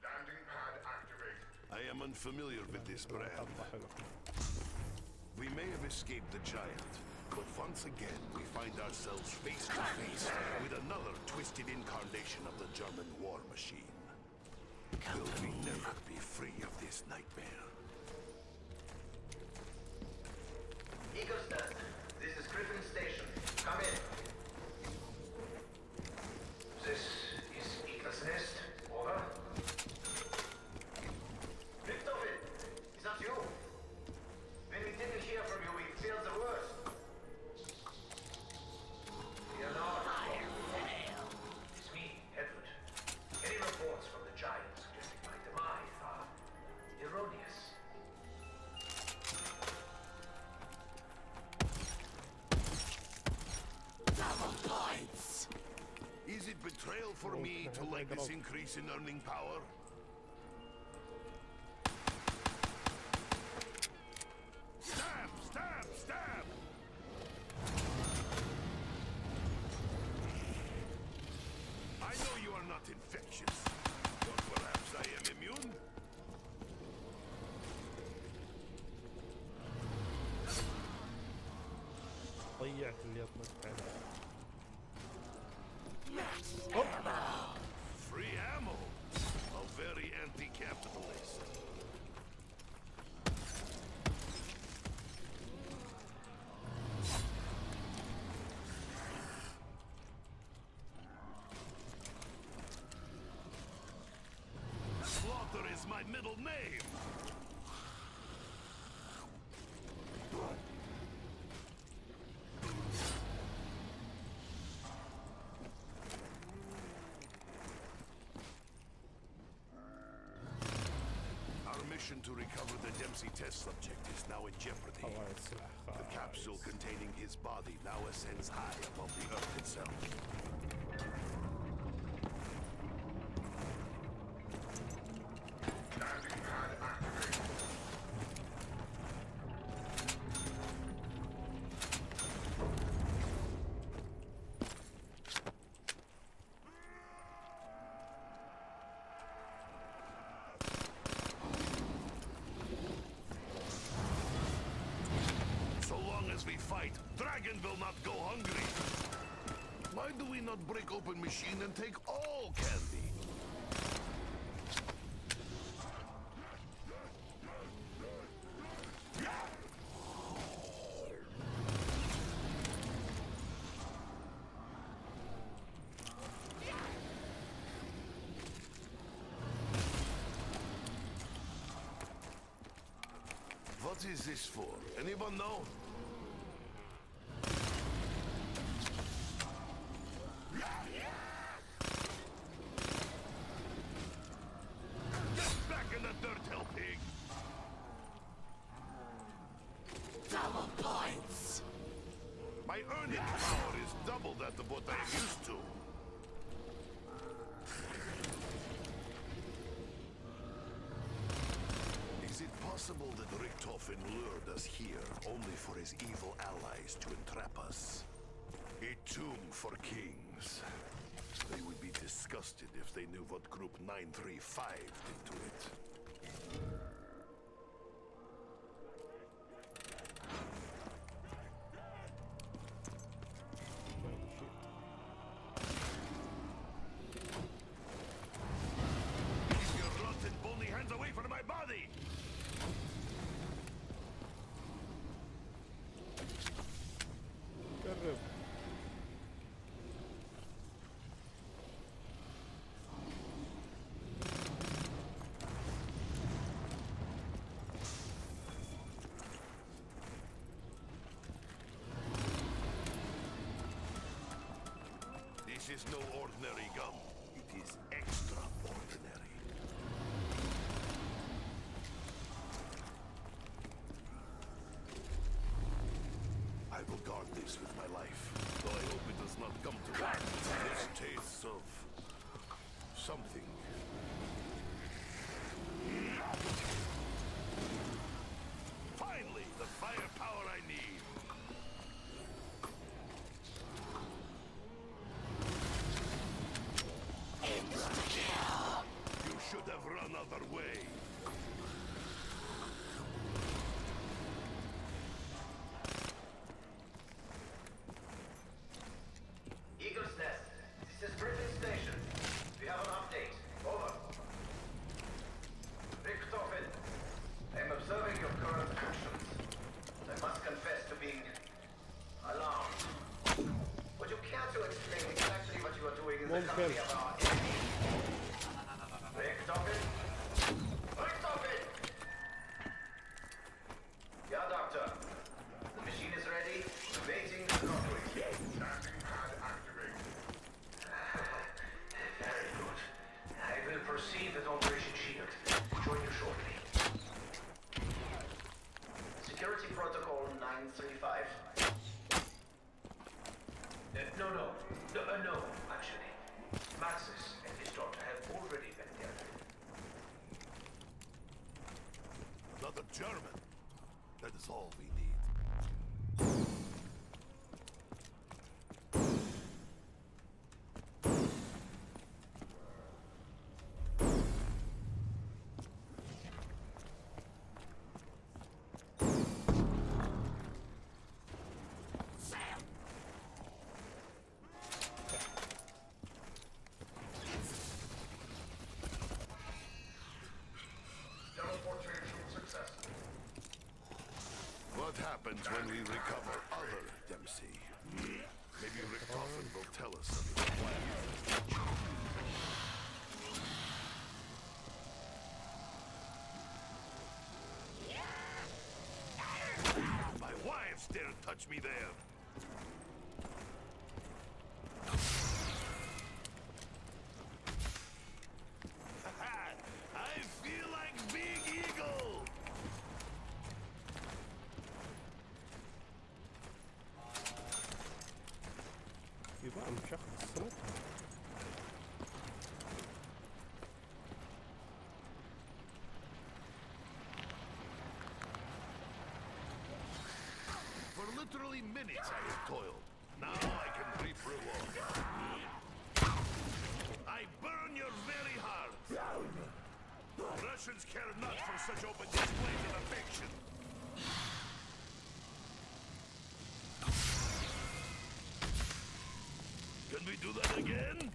Landing pad activated. I am unfamiliar with this brand. We may have escaped the giant, but once again we find ourselves face to face with another twisted incarnation of the German war machine. Will we never be free of this nightmare? Eagle stand. This is Griffin Station. Come in. This is Eagle's Nest. Over. Richtofen, is that you? When we didn't hear from you, we feared the worst. Fear not. It's me, Edward. Any reports from the giant suggesting my demise are erroneous. Is it betrayal for me to like this increase in earning power? Stab! Stab! Stab! I know you are not infectious, but perhaps I am immune? ضيعت اللي يطلق. Free ammo! How very anti-capitalist. Slaughter is my middle name! To recover the Dempsey test subject is now in jeopardy. The capsule containing his body now ascends high above the Earth itself. Landing pad activated. We fight, Dragon will not go hungry. Why do we not break open machine and take all candy? is this for? Anyone know? Get back in the dirt, hell pig! Double points! My earning power is double that of what I am used to. Is it possible that Richthofen lured us here only for his evil allies to entrap us? A tomb for kings. They would be disgusted if they knew what Group 935 did to it. Keep your rotten, bony hands away from my body! قرب. This is no ordinary gun. It is extraordinary. I will guard this with my life, though I hope it does not come to that. This tastes of something. Finally, the firepower I need. You should have run other way. Eagle's Nest. This is Griffin Station. We have an update. Over. Richthofen, I'm observing your current actions. I must confess to being alarmed. Would you care to explain exactly what you are doing in the ممكن. company of our enemy? Richthofen? Richthofen! Yeah, Doctor. The machine is ready. Waiting recovery. Landing pad activated. Very good. I will proceed with Operation Shield. Join you shortly. Security Protocol 935. No, actually. Maxis and his daughter have already been there. Another German. That is all we need. Teleportation successful. What happens when we recover other Dempsey? Maybe Richthofen will tell us of his plan. My wives daren't touch me there. I feel like Big Eagle! يبقى مشخص صوتها. For literally minutes I have toiled. Now I can reap reward. I burn your very heart. Russians care not for such open displays of affection. Can we do that again?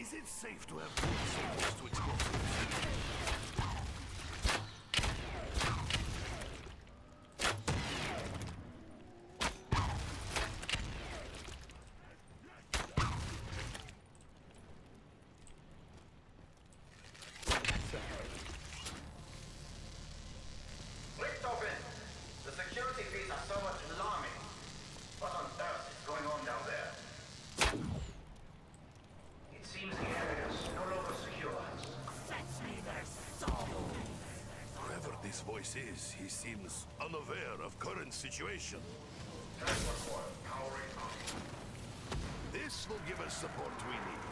Is it safe to have bullets so close to explosives? this, he seems unaware of current situation. Tesla coil powering up. This will give us support we need.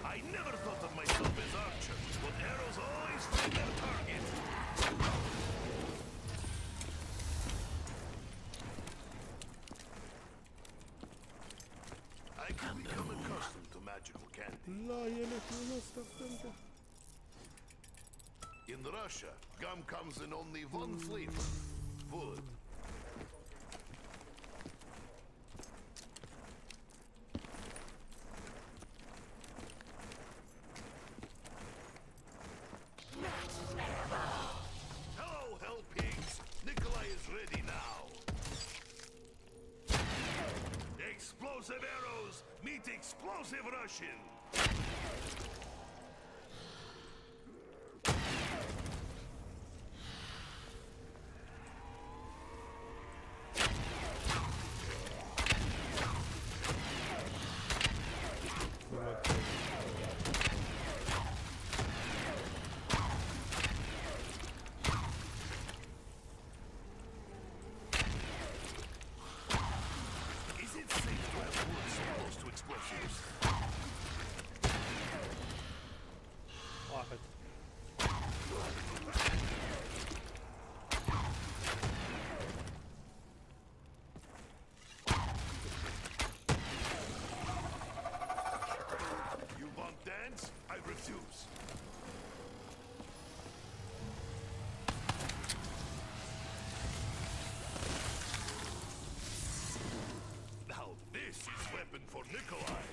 I never thought of myself as archer, but arrows always find their target. I can become accustomed to magical candy. لا يا ليتني ما استخدمته. In Russia, gum comes in only one flavor, wood. Hello, hell pigs! Nikolai is ready now. Explosive arrows meet explosive Russian. Is it safe to have wood so close to explosives? واحد. You want dance? I refuse. Now this is weapon for Nikolai.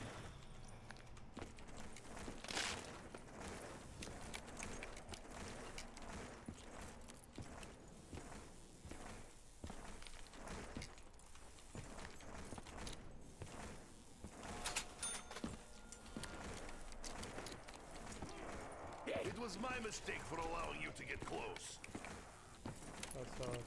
It was my mistake for allowing you to get close. يا ساتر.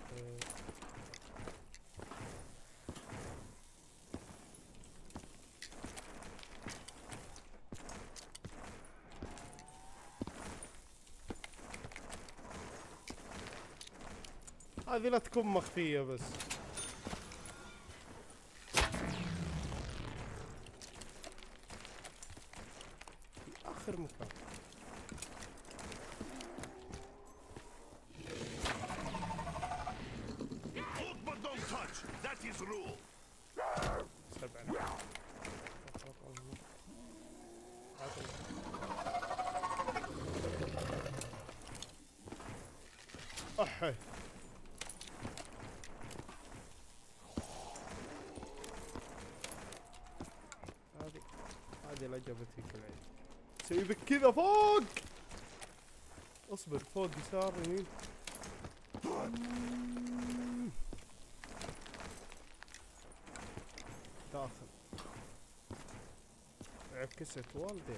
هذه لا تكون مخفية بس. في آخر مكان. Look but don't touch. That is rule. سبعة. أحي. هذه لا جابتك العين. سيبك كذا فوق. اصبر فوق يسار يمين. داخل. عكست والديها.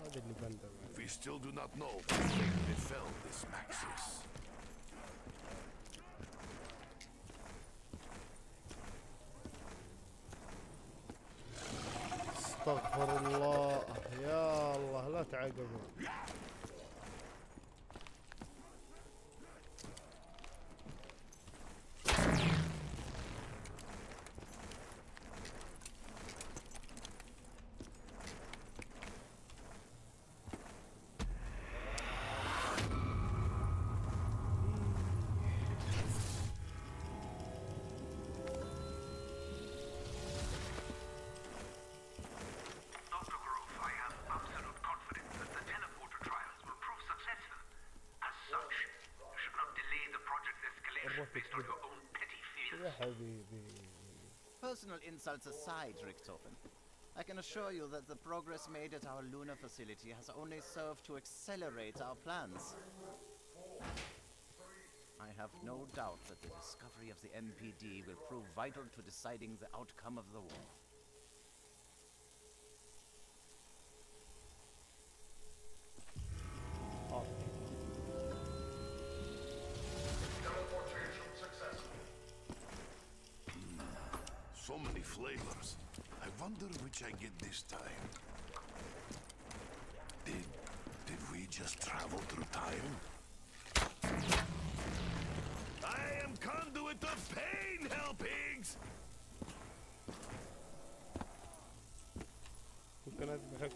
هذا اللي بندم عليه. We still do not know what fate befell this Maxis. استغفر الله يا الله لا تعاقبوا. يا حبيبي. Personal insults aside, Richthofen, I can assure you that the progress made at our lunar facility has only served to accelerate our plans. I have no doubt that the discovery of the MPD will prove vital to deciding the outcome of the war. So many flavors. I wonder which I get this time. Did we just travel through time? I am conduit of pain, helpings! ممكن اذبحك.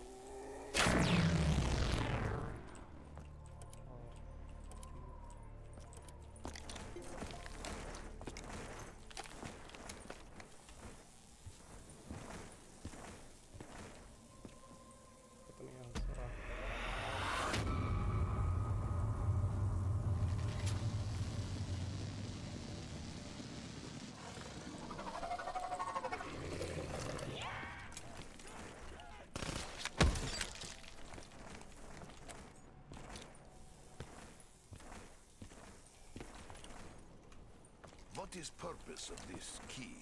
What is purpose of this key?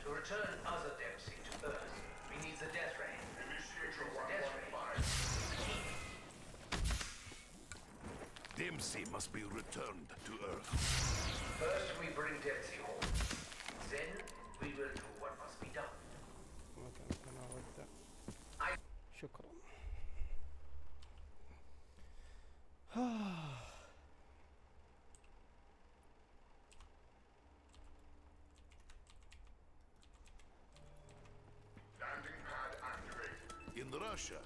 To return other Dempsey to Earth, we need the death ray. Initiator Death ray. 115. Dempsey must be returned to Earth. First we bring Dempsey home. Then we will do what must be done. ما كان انا اودع. شكرا. Landing pad activated. In Russia,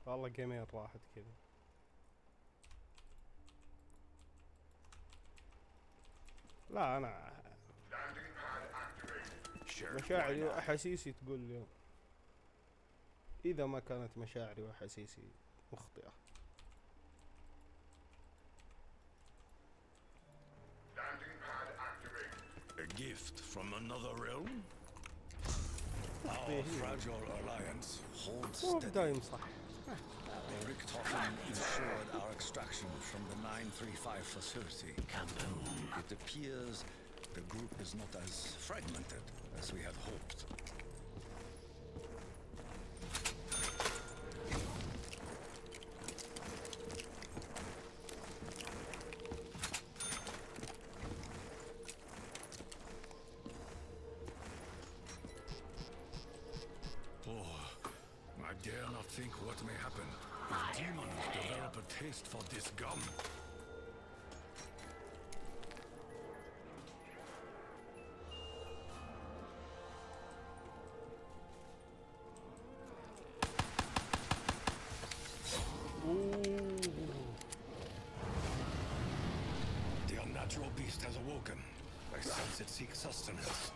والله جيمين راحت كذا. لا انا Landing pad activated. sure. مشاعري واحاسيسي تقول لي اذا ما كانت مشاعري واحاسيسي مخطئة. Landing pad activated. A gift from another realm? Our fragile alliance holds مو steady. بدايم صح. Richthofen ensured our extraction from the 935 facility. It appears the group is not as fragmented as we had hoped. I dare not think what may happen if demons develop a taste for this gum. The unnatural beast has awoken. I sense it seeks sustenance.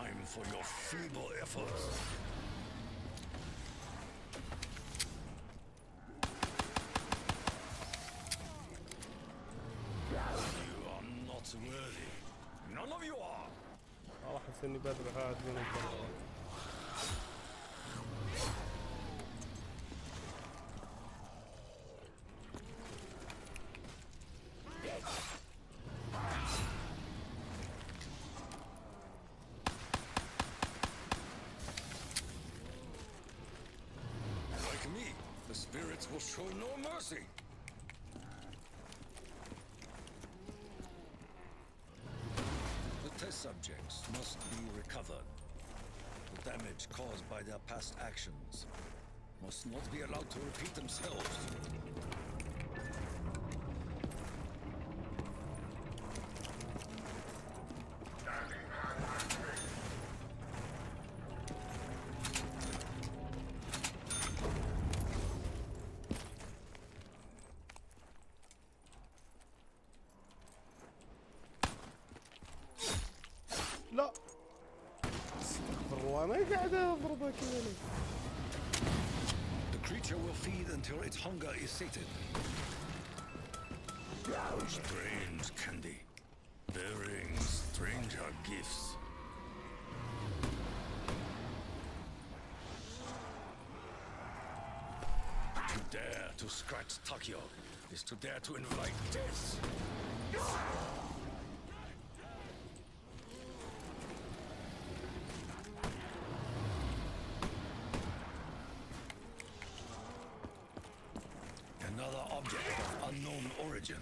Time for your feeble efforts. You are not worthy. None of you are. والله احس اني بذبح هذا من الجنة. Will show no mercy. The test subjects must be recovered. The damage caused by their past actions must not be allowed to repeat themselves. لا استغفر الله انا قاعد اضربه كذا ليه؟ The creature will feed until its hunger is sated. Strange candy, bearing stranger gifts. To dare to scratch Takio is to dare to invite death. Another object of unknown origin.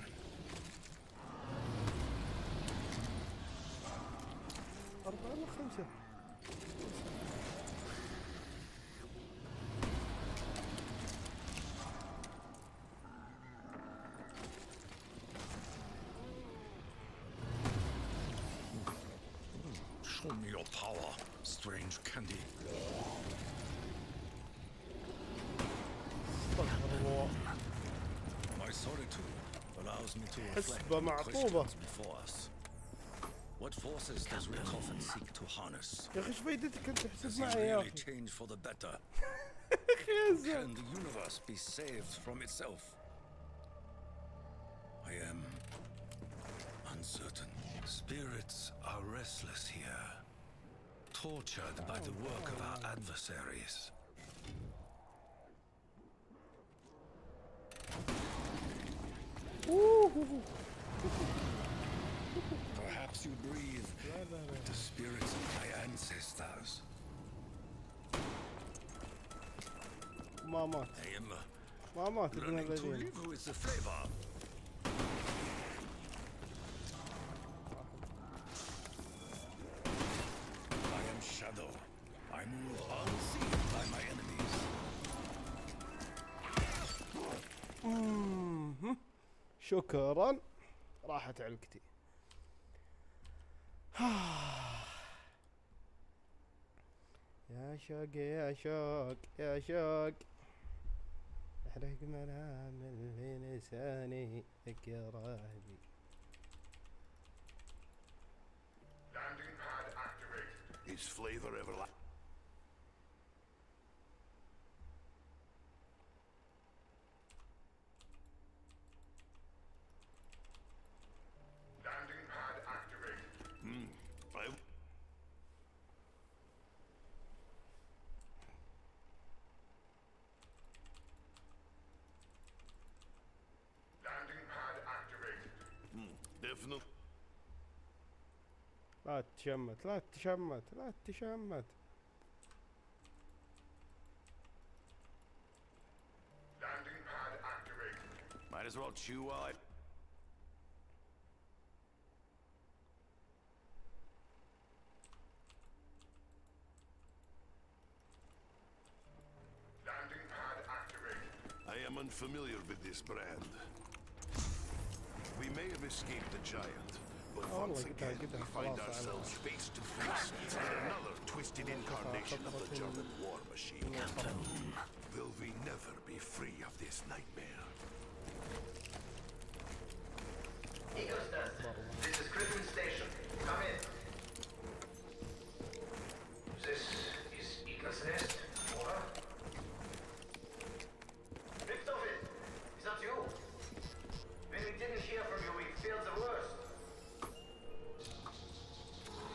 4 ولا 5؟ Show me your power, strange candy. My solitude allows me to reflect حسبة on the معطوبة. questions before us. What forces does Richtofen seek to harness? يا اخي ايش فايدتك انت Does تحسب he معي يا really اخي؟ change for the better? يا زلمة. Can the universe be saved from itself? I am uncertain. Spirits are restless here, tortured by the work of our adversaries. Perhaps you breathe the spirits of my ancestors. ما مات I am ما مات ابن learning to الذين. live with the flavor. I am shadow. I move unseen by my enemies. شكرا راحت علقتي. يا شوق يا شوق يا شوق احرق ملامل لساني ذكراني. Landing pad activated. Is flavor everlasting? Landing pad activated. Landing pad activated. Definitely. لا تشمت لا تشمت لا تشمت. Landing pad activated. Might as well chew while I... Landing pad activated. I am unfamiliar with this brand. We may have escaped the giant, but once again we find ourselves face to face with another twisted incarnation of the German war machine. Will we never be free of this nightmare? Eagles Nest. This is Griffin Station. Come in. This is Eagles Nest. Over. Richtofen, is that you? When we didn't hear from you, we feared the worst.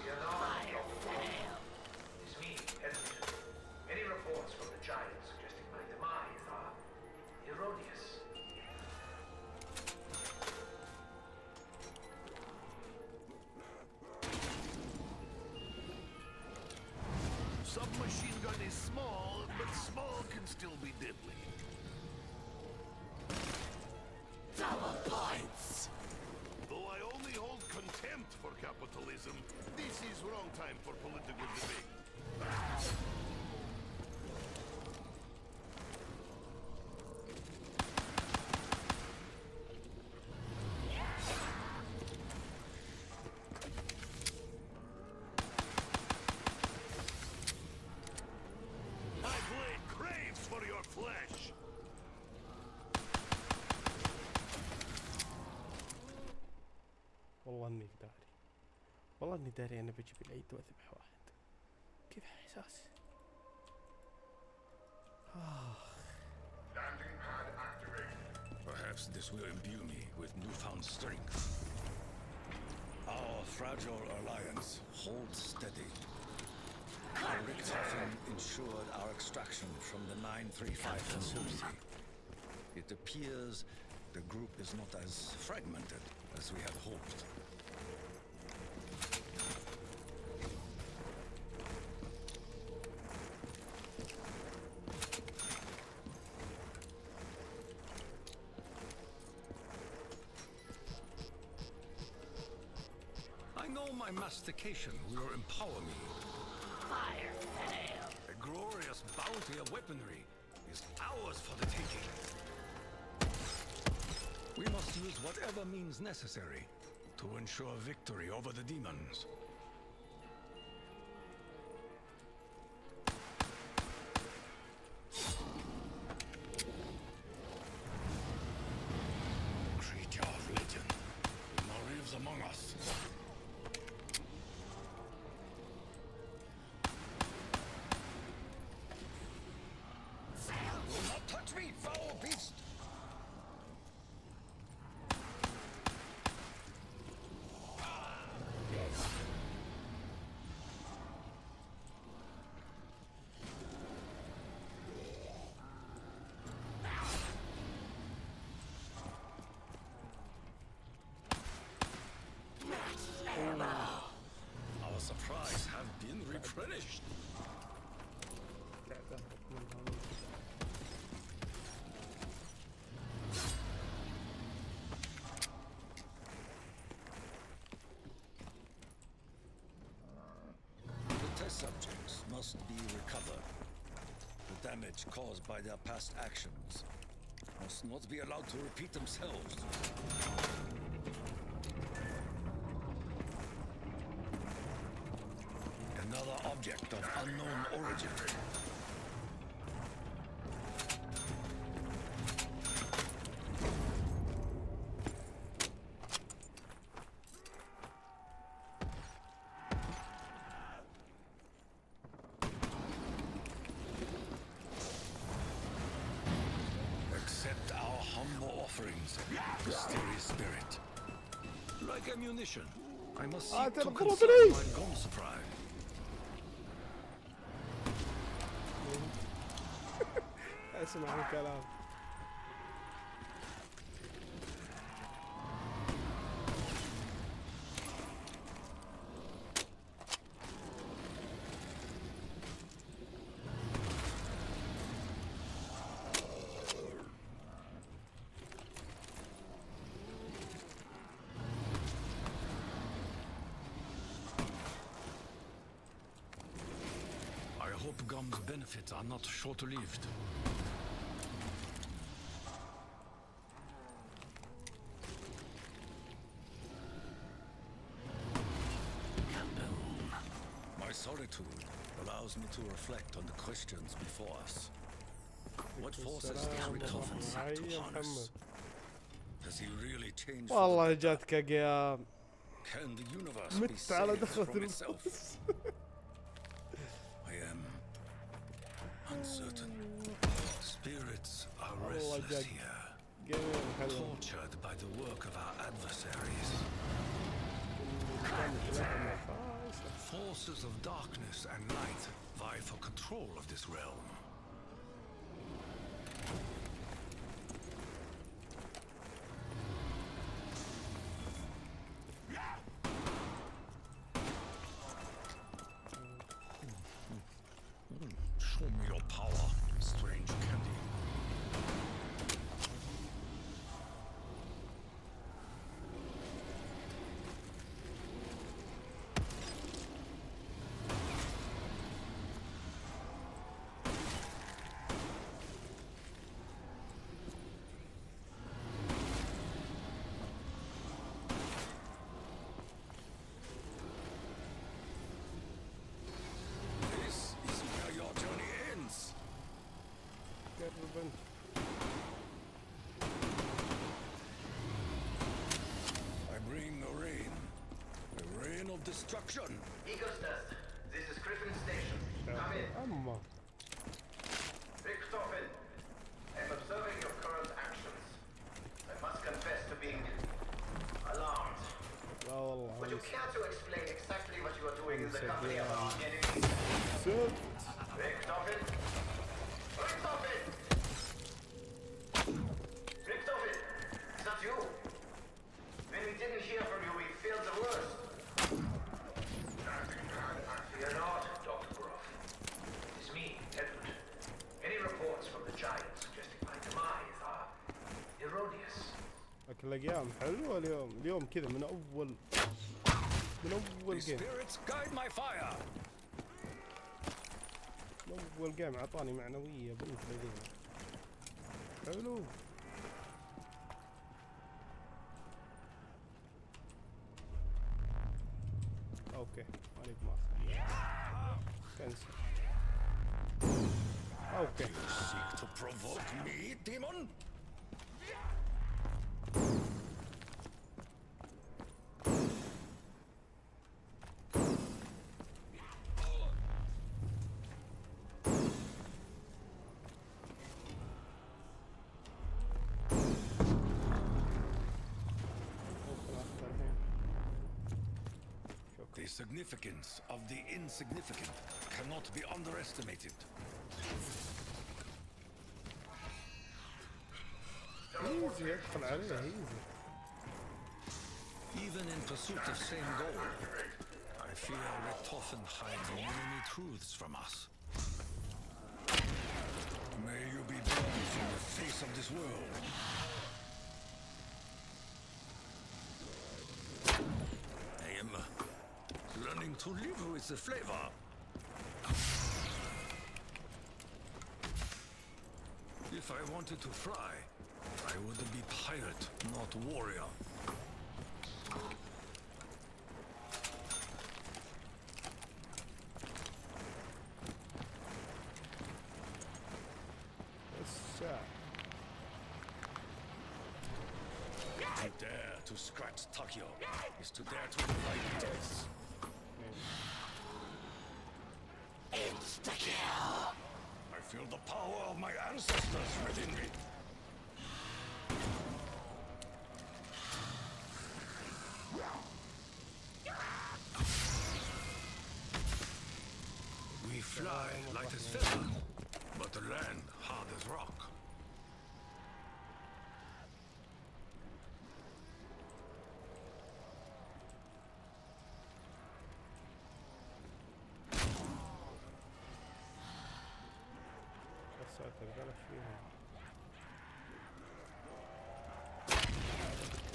You know, it's me, Edmund. Many reports from the giant suggesting my demise are erroneous. Submachine gun is small, but small can still be deadly. Double points! Though I only hold contempt for capitalism, this is wrong time for political debate. My blade craves for your flesh! والله اني داري والله اني داري انا بجيب العيد واذبح واحد. كيف احساس؟ Landing pad activated. Perhaps this will imbue me with newfound strength. Our fragile alliance holds steady. Richtofen ensured our extraction from the 935 facility. It appears the group is not as fragmented as we had hoped. I know my my mastication will empower me. Fire fail. A glorious bounty of weaponry is ours for the taking. We must use whatever means necessary to ensure victory over the demons. Creature of legend, now lives among us. Do not touch me, foul beast! Our supplies have been replenished. The test subjects must be recovered. The damage caused by their past actions must not be allowed to repeat themselves. Another object of unknown origin. Accept our humble offerings, mysterious spirit. Like ammunition, I must seek to تضربني. conserve my gun supply. اسمع الكلام. I hope Gum's benefits are not short-lived. My solitude allows me to reflect on the questions before us. What forces does Richtofen seek to harness? Does he really change for the والله better? جاتك اقيام. Can the universe be مت على saved دخلة from itself? البوس. I am uncertain. Spirits are والله restless جد. here, جميل حلو. tortured by the work of our adversaries. Forces of darkness and light vie for control of this realm. Show me your power, strange candy. This is where your journey ends. قربا. I bring a rain of destruction. Eagles test. This is Griffin Station. Come in. اما Richtofen, I'm observing your current actions. I must confess to being alarmed. لا والله. Would you care to explain exactly what you are doing in the company of our enemies? شوف. Richtofen? Richtofen! Richtofen! Is that you? When we didn't hear from you, we feared the worst. Fear not, Dr. Groff. It is me, Edward. Any reports from the Giants suggesting my demise are erroneous. اكل اقيام حلوه اليوم. اليوم كذا من اول من اول The جيم spirits guide my fire. من اول جيم اعطاني معنويه بنت لذيذه. حلو. اوكي ماني بماخذ. كنسل. اوكي. Seek to provoke me, demon? The significance of the insignificant cannot be underestimated. ايزي ادخل عليه ايزي. Even in pursuit of same goal, I fear Richtofen hides many truths from us. May you be burned from the face of this world. I am learning to live with the flavor. If I wanted to fly, I would be pirate, not warrior. To dare to scratch Tokyo is to dare to invite death. Insta-kill! I feel the power of my ancestors within me. We fly light as feather, but the land hard as rock.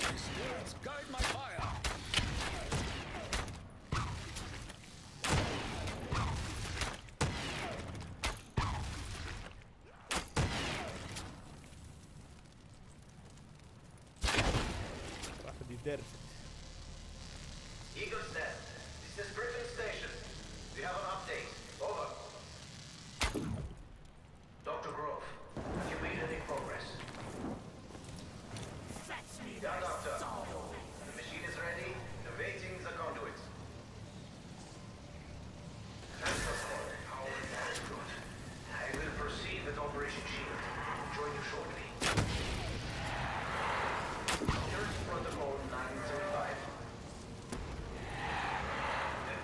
My spirits guide my fire. واحد يدرس. Eagle's Nest. This is Griffin Station. We have an update. Over. Dr. Grove, have you made any progress? Yeah, Doctor. The machine is ready. Awaiting the conduit. Transfer code. Very good. I will proceed with Operation Shield. Join you shortly. Here's Protocol 935.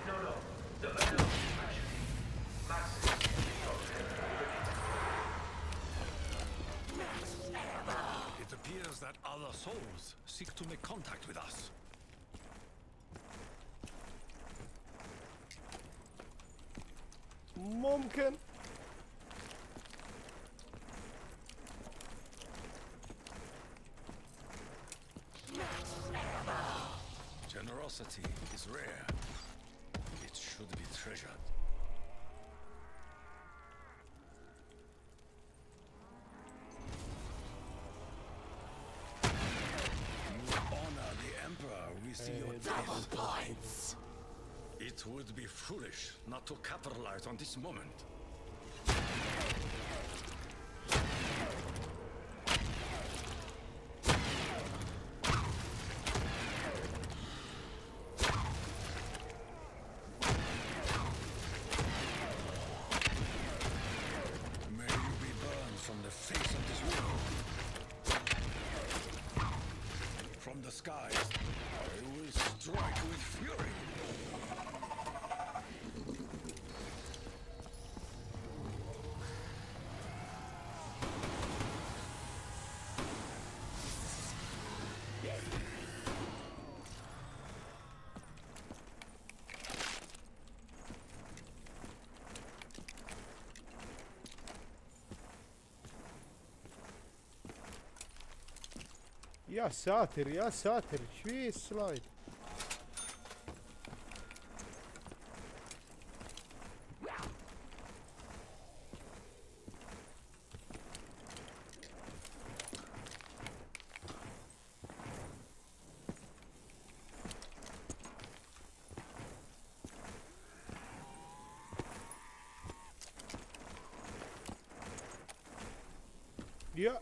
No. Actually. Max. It appears that other souls seek to make contact with us. ممكن. Generosity is rare. It should be treasured. You honor the Emperor with your death. Points. It would be foolish not to capitalize on this moment. May you be burned from the face of this world. From the skies, I will strike with fury. يا ساتر يا ساتر، ايش فيه السلايد؟ يا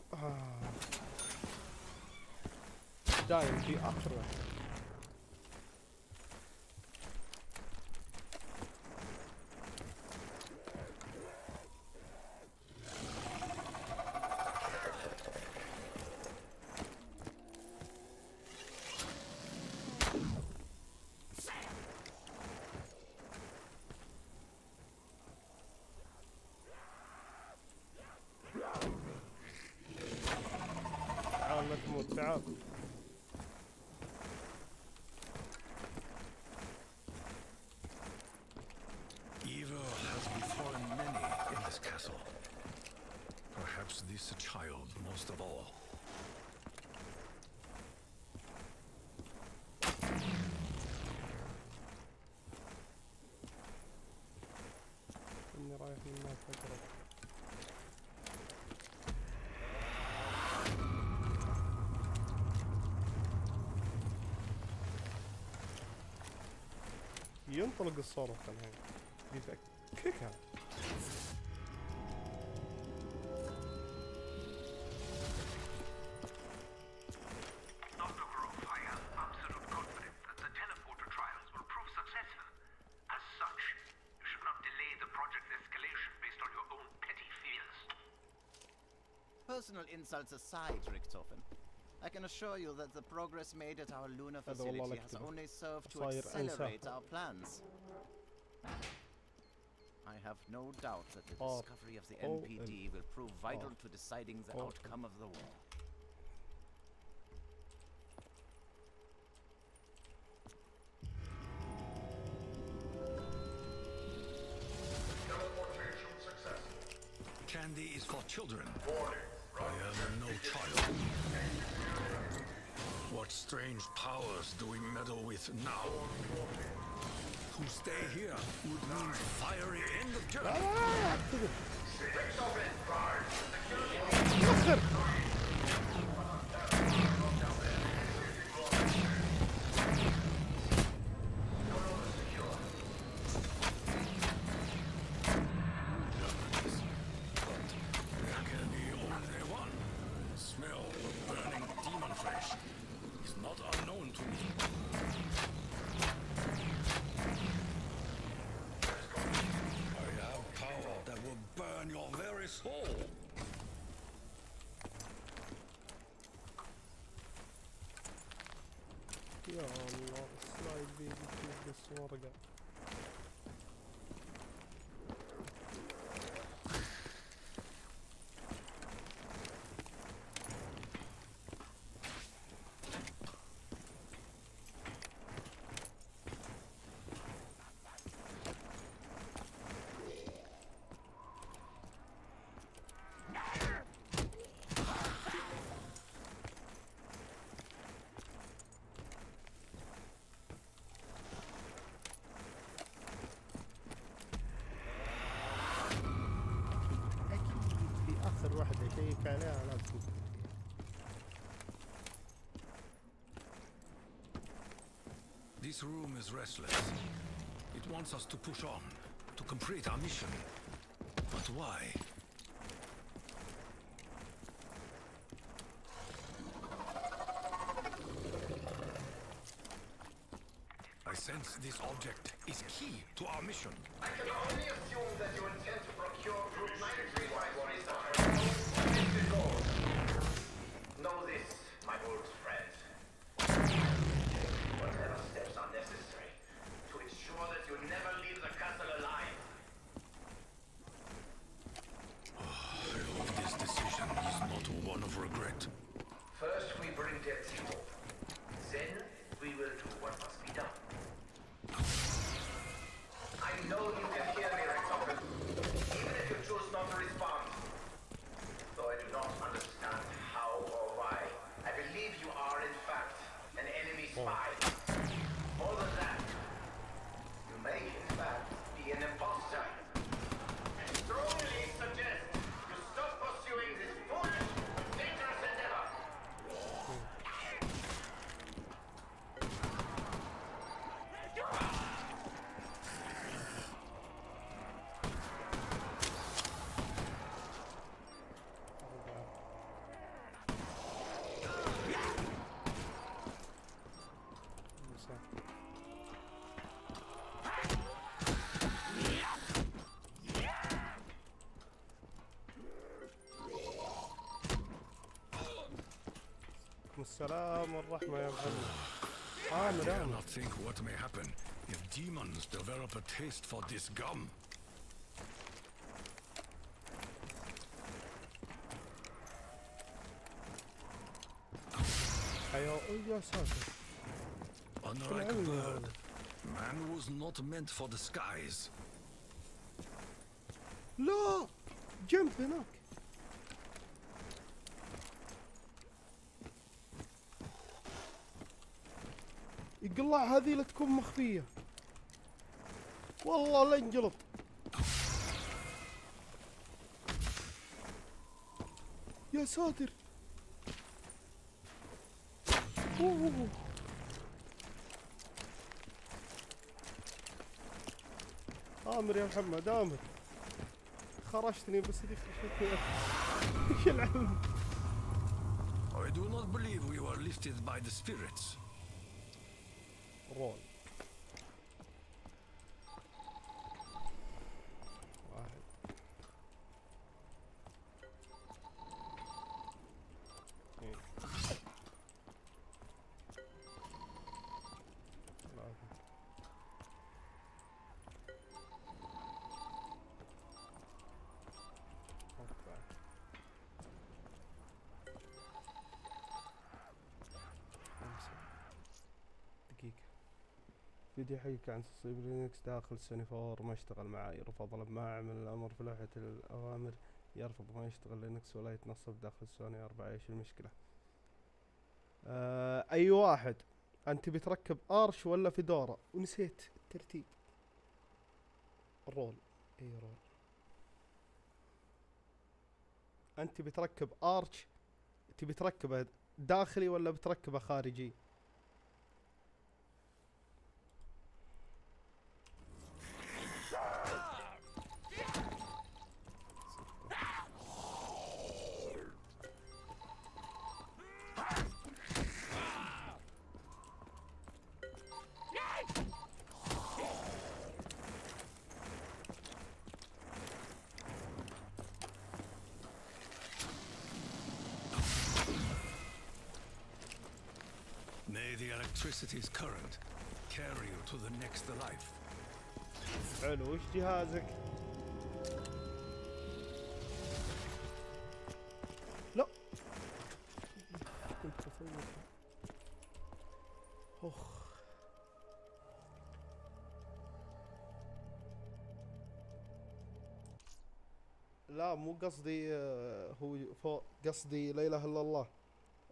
دايم في اخره. تعال لا تموت تعال. Evil has befallen many in this castle. Perhaps this child most of all. اني رايح من هناك اقرب. ينطلق الصاروخ الحين يفككها. Dr. Grove, I am absolute confident that the teleporter trials will prove successful. As such, you should not delay the project's escalation based on your own petty fears. Personal insults aside, Richtofen, I can assure you that the progress made at our lunar facility has only served to accelerate our plans. I have no doubt that the discovery of the NPD will prove vital to deciding the outcome of the war. Teleportation successful. Candy is for children. Warning. I am no child. What strange powers do we meddle with now? To stay here would mean fiery end of journey. There can be only one. Smell of burning demon flesh is not unknown to me. I have power that will burn your very soul. يا الله السلايد بيجي كيف بس ورقة. اخر واحد اشيك عليها لازم. This room is restless. It wants us to push on, to complete our mission. But why? I sense this object is key to our mission. I can only assume that you intend to procure Group 935 research gold. Know this, my old friend. Whatever steps are necessary to ensure that you never leave the castle alive. I hope this decision is not one of regret. First we bring death to hope. Then we will do what must be done. I know you can hear me, Richtofen, even if you choose not to respond. Though I do not understand how or why, I believe you are in fact an enemy spy. More than that, you may in fact السلام والرحمة يا محمد. I dare آمر. not think what may happen if demons develop a taste for this gum. يا ساتر. Unlike a bird, man was not meant for the skies. لا جنب هناك. يقلع هذه لا تكون مخفية. والله لا انجلط. يا ساتر. أوه. آمر يا محمد آمر. خرجتني بس دي خرجتني. ايش العلم؟ I do not believe we were lifted by the spirits. رول. واحد. اثنين. ثلاثة. أربعة. خمسة. دقيقة. فيديو حقيقي عن تصميم لينكس داخل سوني 4 ما اشتغل معي. يرفض لما اعمل الامر في لوحة الاوامر يرفض ما يشتغل لينكس ولا يتنصب داخل سوني 4. ايش المشكلة؟ اي واحد انت بتركب ارش ولا فيدورا ونسيت الترتيب. رول. اي رول. انت بتركب ارش تبي تركبه داخلي ولا بتركبه خارجي؟ May the electricity's current carry you to the next life. حلو. وش جهازك؟ لا كنت بفوت. اخ لا مو قصدي هو فوق قصدي لا اله الا الله.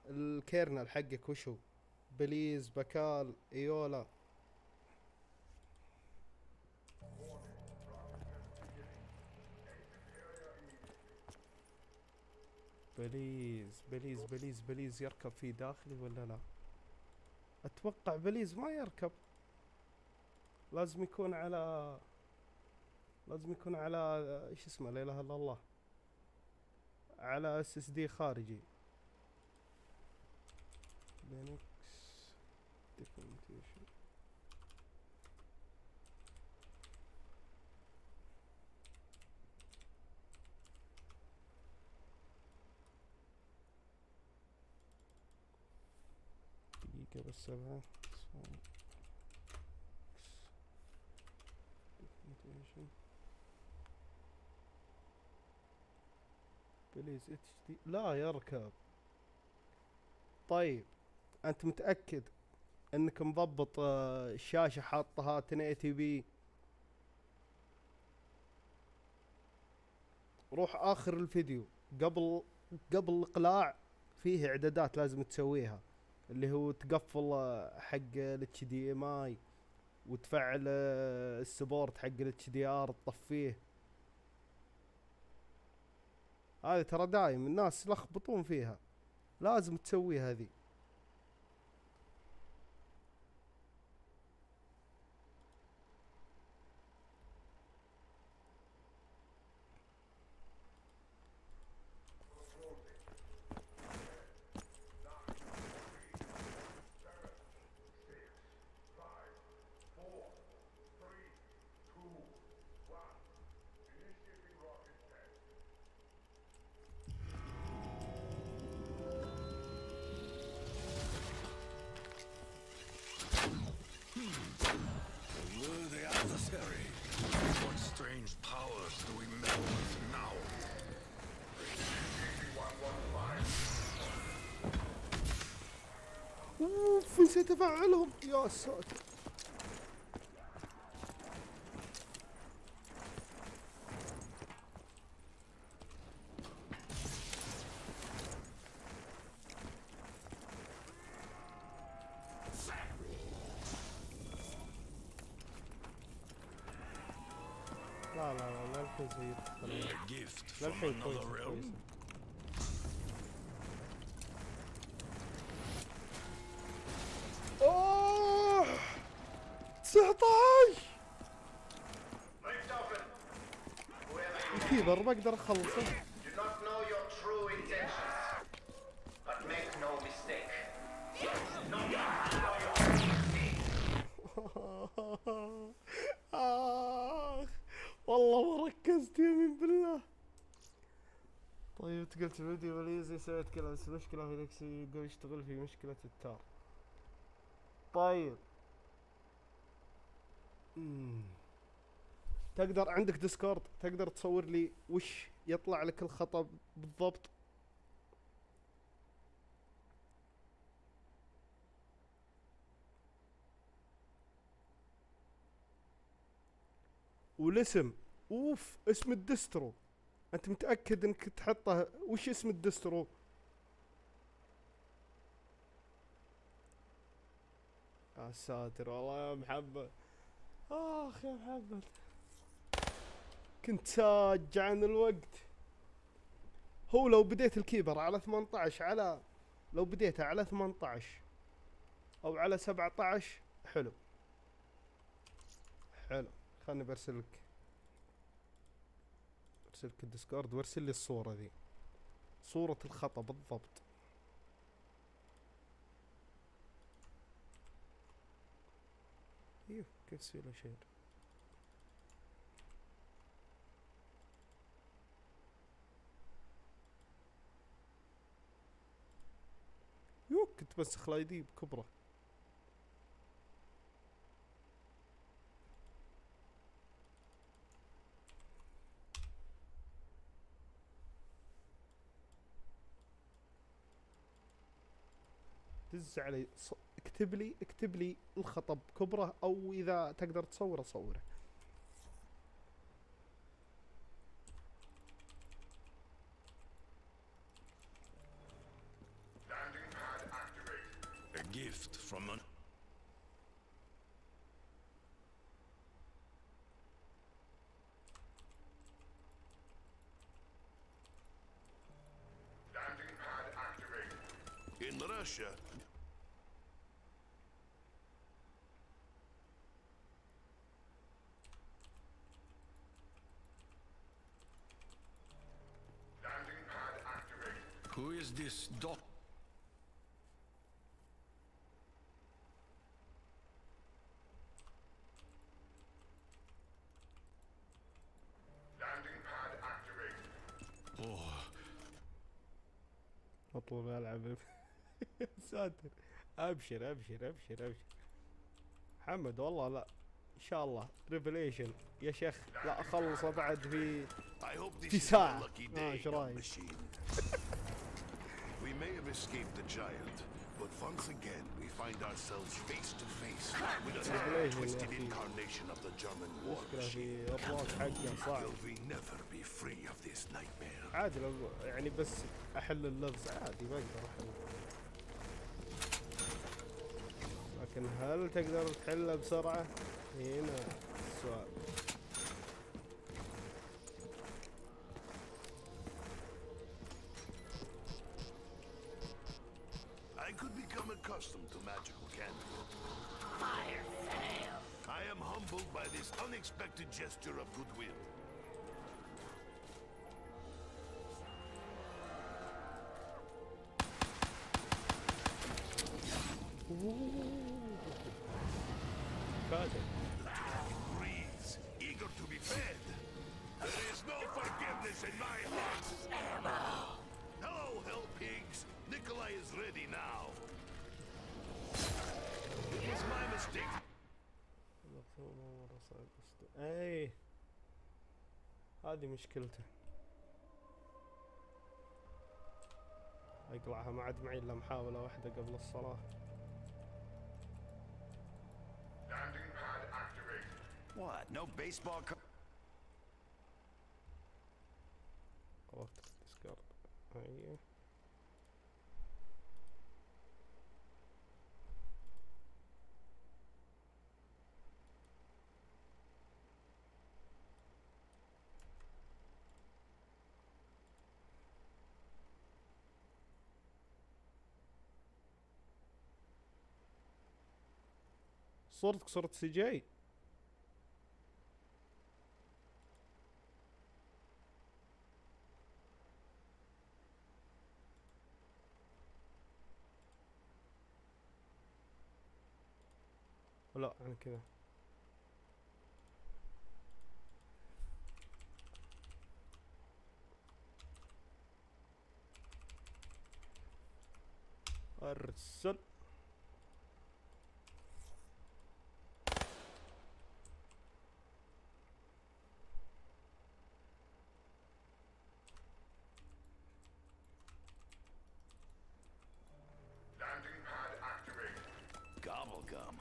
الكيرنل حقك وش هو؟ بليز بكال ايولا. بليز بليز بليز بليز يركب فيه داخلي ولا لا؟ اتوقع بليز ما يركب. لازم يكون على ايش اسمه لا اله الا الله على SSD خارجي. لينكس documentation. دقيقة بس 7 documentation. بليز HD لا يركب. طيب انت متأكد انك مضبط الشاشة حاطها 1080p؟ روح اخر الفيديو قبل الاقلاع فيه اعدادات لازم تسويها اللي هو تقفل حق ال HDMI وتفعل السبورت حق ال HDR تطفيه. هذه ترى دايم الناس يلخبطون فيها لازم تسوي هذه. نسيت افعلهم يا ساتر. لا الحين زي الحين كويس. اوه 19 الكيبر بقدر اخلصه. Do not know your true intentions, but make no mistake. Not know your mistake. والله ما ركزت يمين بالله. طيب انت قلت فيديو ماليزي سويت كذا، بس المشكلة في نفسي يقول يشتغل في مشكلة التار. طيب تقدر عندك ديسكورد تقدر تصور لي وش يطلع لك الخطأ بالضبط؟ والاسم اوف اسم الدسترو انت متأكد انك تحطه؟ وش اسم الدسترو؟ يا ساتر والله يا محمد. اخ يا محمد كنت ساج عن الوقت. هو لو بديت الكيبر على 18 لو بديتها على 18 او على 17 حلو. خلني برسلك الديسكورد وارسل لي الصورة ذي، صورة الخطأ بالضبط. ايوه كيف تسوي له شير؟ كنت بنسخ الاي دي بكبره. دز علي اكتب لي الخطأ بكبره، او اذا تقدر تصوره صوره. A gift from an... Landing pad activated. In Russia. Landing pad activated. Who is this doc? مطلوب العب. ساتر. ابشر محمد والله لا ان شاء الله ريفليشن يا شيخ. لا اخلص بعد في ساعة. ايش رايك؟ We may have escaped the giant, but once again we find ourselves face to face with a twisted incarnation of the German war machine. Will we never be free of this nightmare? عادي لو يعني بس احل اللغز عادي بقدر احل، لكن هل تقدر تحله بسرعة؟ هنا السؤال. I could become accustomed to magical candle. I am humbled by this unexpected gesture of goodwill. Breathes, eager to be fed. There is no forgiveness in my heart. Hello, hell pigs. Nikolai is ready now. It was my mistake. اي هذه مشكلته. اقلعها ما عاد معي الا محاولة واحدة قبل الصلاة. What? No baseball card? وقت الديسكارد. ايوه صورتك صورة سي جي. لا يعني كذا. ارسل. Landing pad activated. Gobble gum.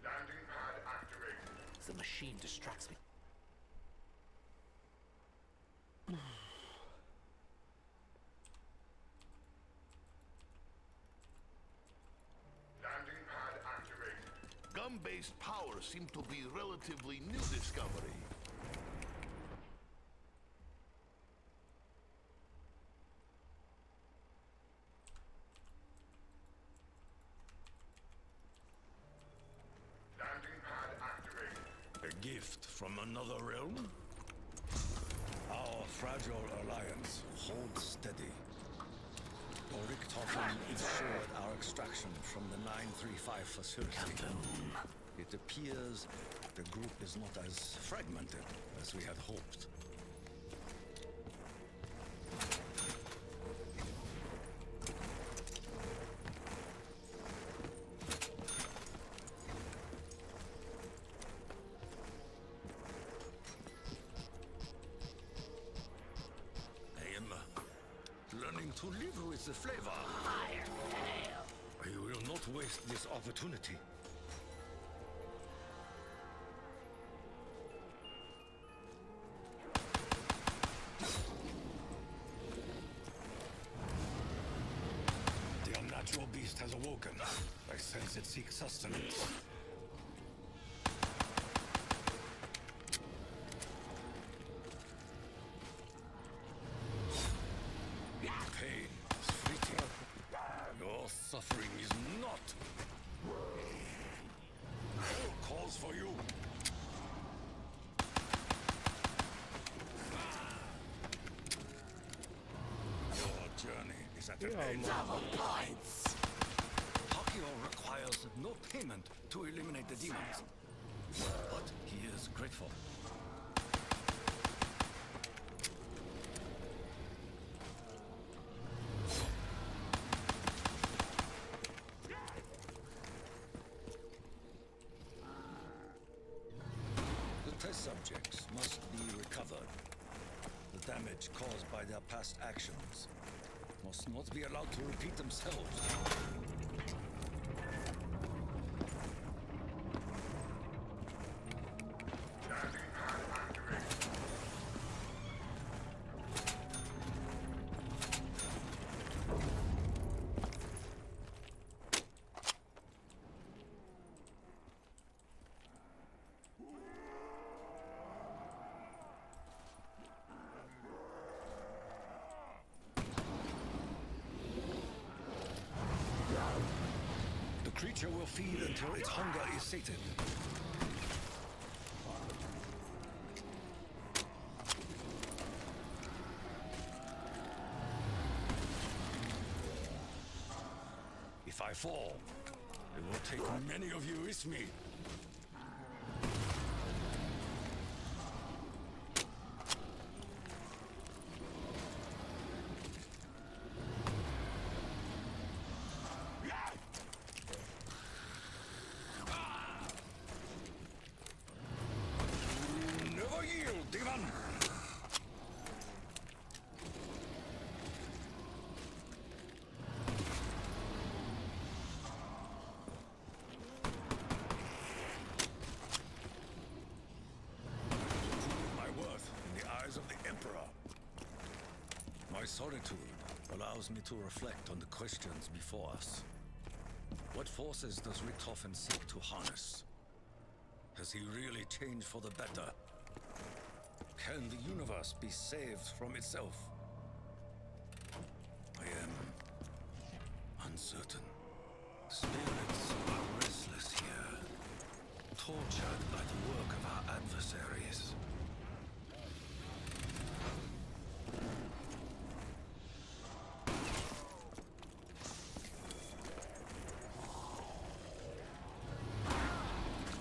Landing pad activated. The machine distracts me. Landing pad activated. Gun-based power seem to be relatively new discovery. Landing pad activated. A gift from another realm? Our fragile alliance holds steady. Richthofen ensured our extraction from the 935 facility. It appears the group is not as fragmented as we had hoped. I am learning to live with the flavor. I will not waste this opportunity. The unnatural beast has awoken. I sense it seeks sustenance. Pain is fleeting. Your suffering is not. All calls for you. Your journey is at an end. Hakio requires no payment to eliminate the demons, but he is grateful. The test subjects must be recovered. The damage caused by their past actions must not be allowed to repeat themselves. Landing pad activated. The creature will feed until its hunger is sated. If I fall, it will take many of you with me. Never yield, demon! solitude allows me to reflect on the questions before us. What forces does Richthofen seek to harness? Has he really changed for the better? Can the universe be saved from itself? I am uncertain. Spirits are restless here, tortured by the work of our adversaries.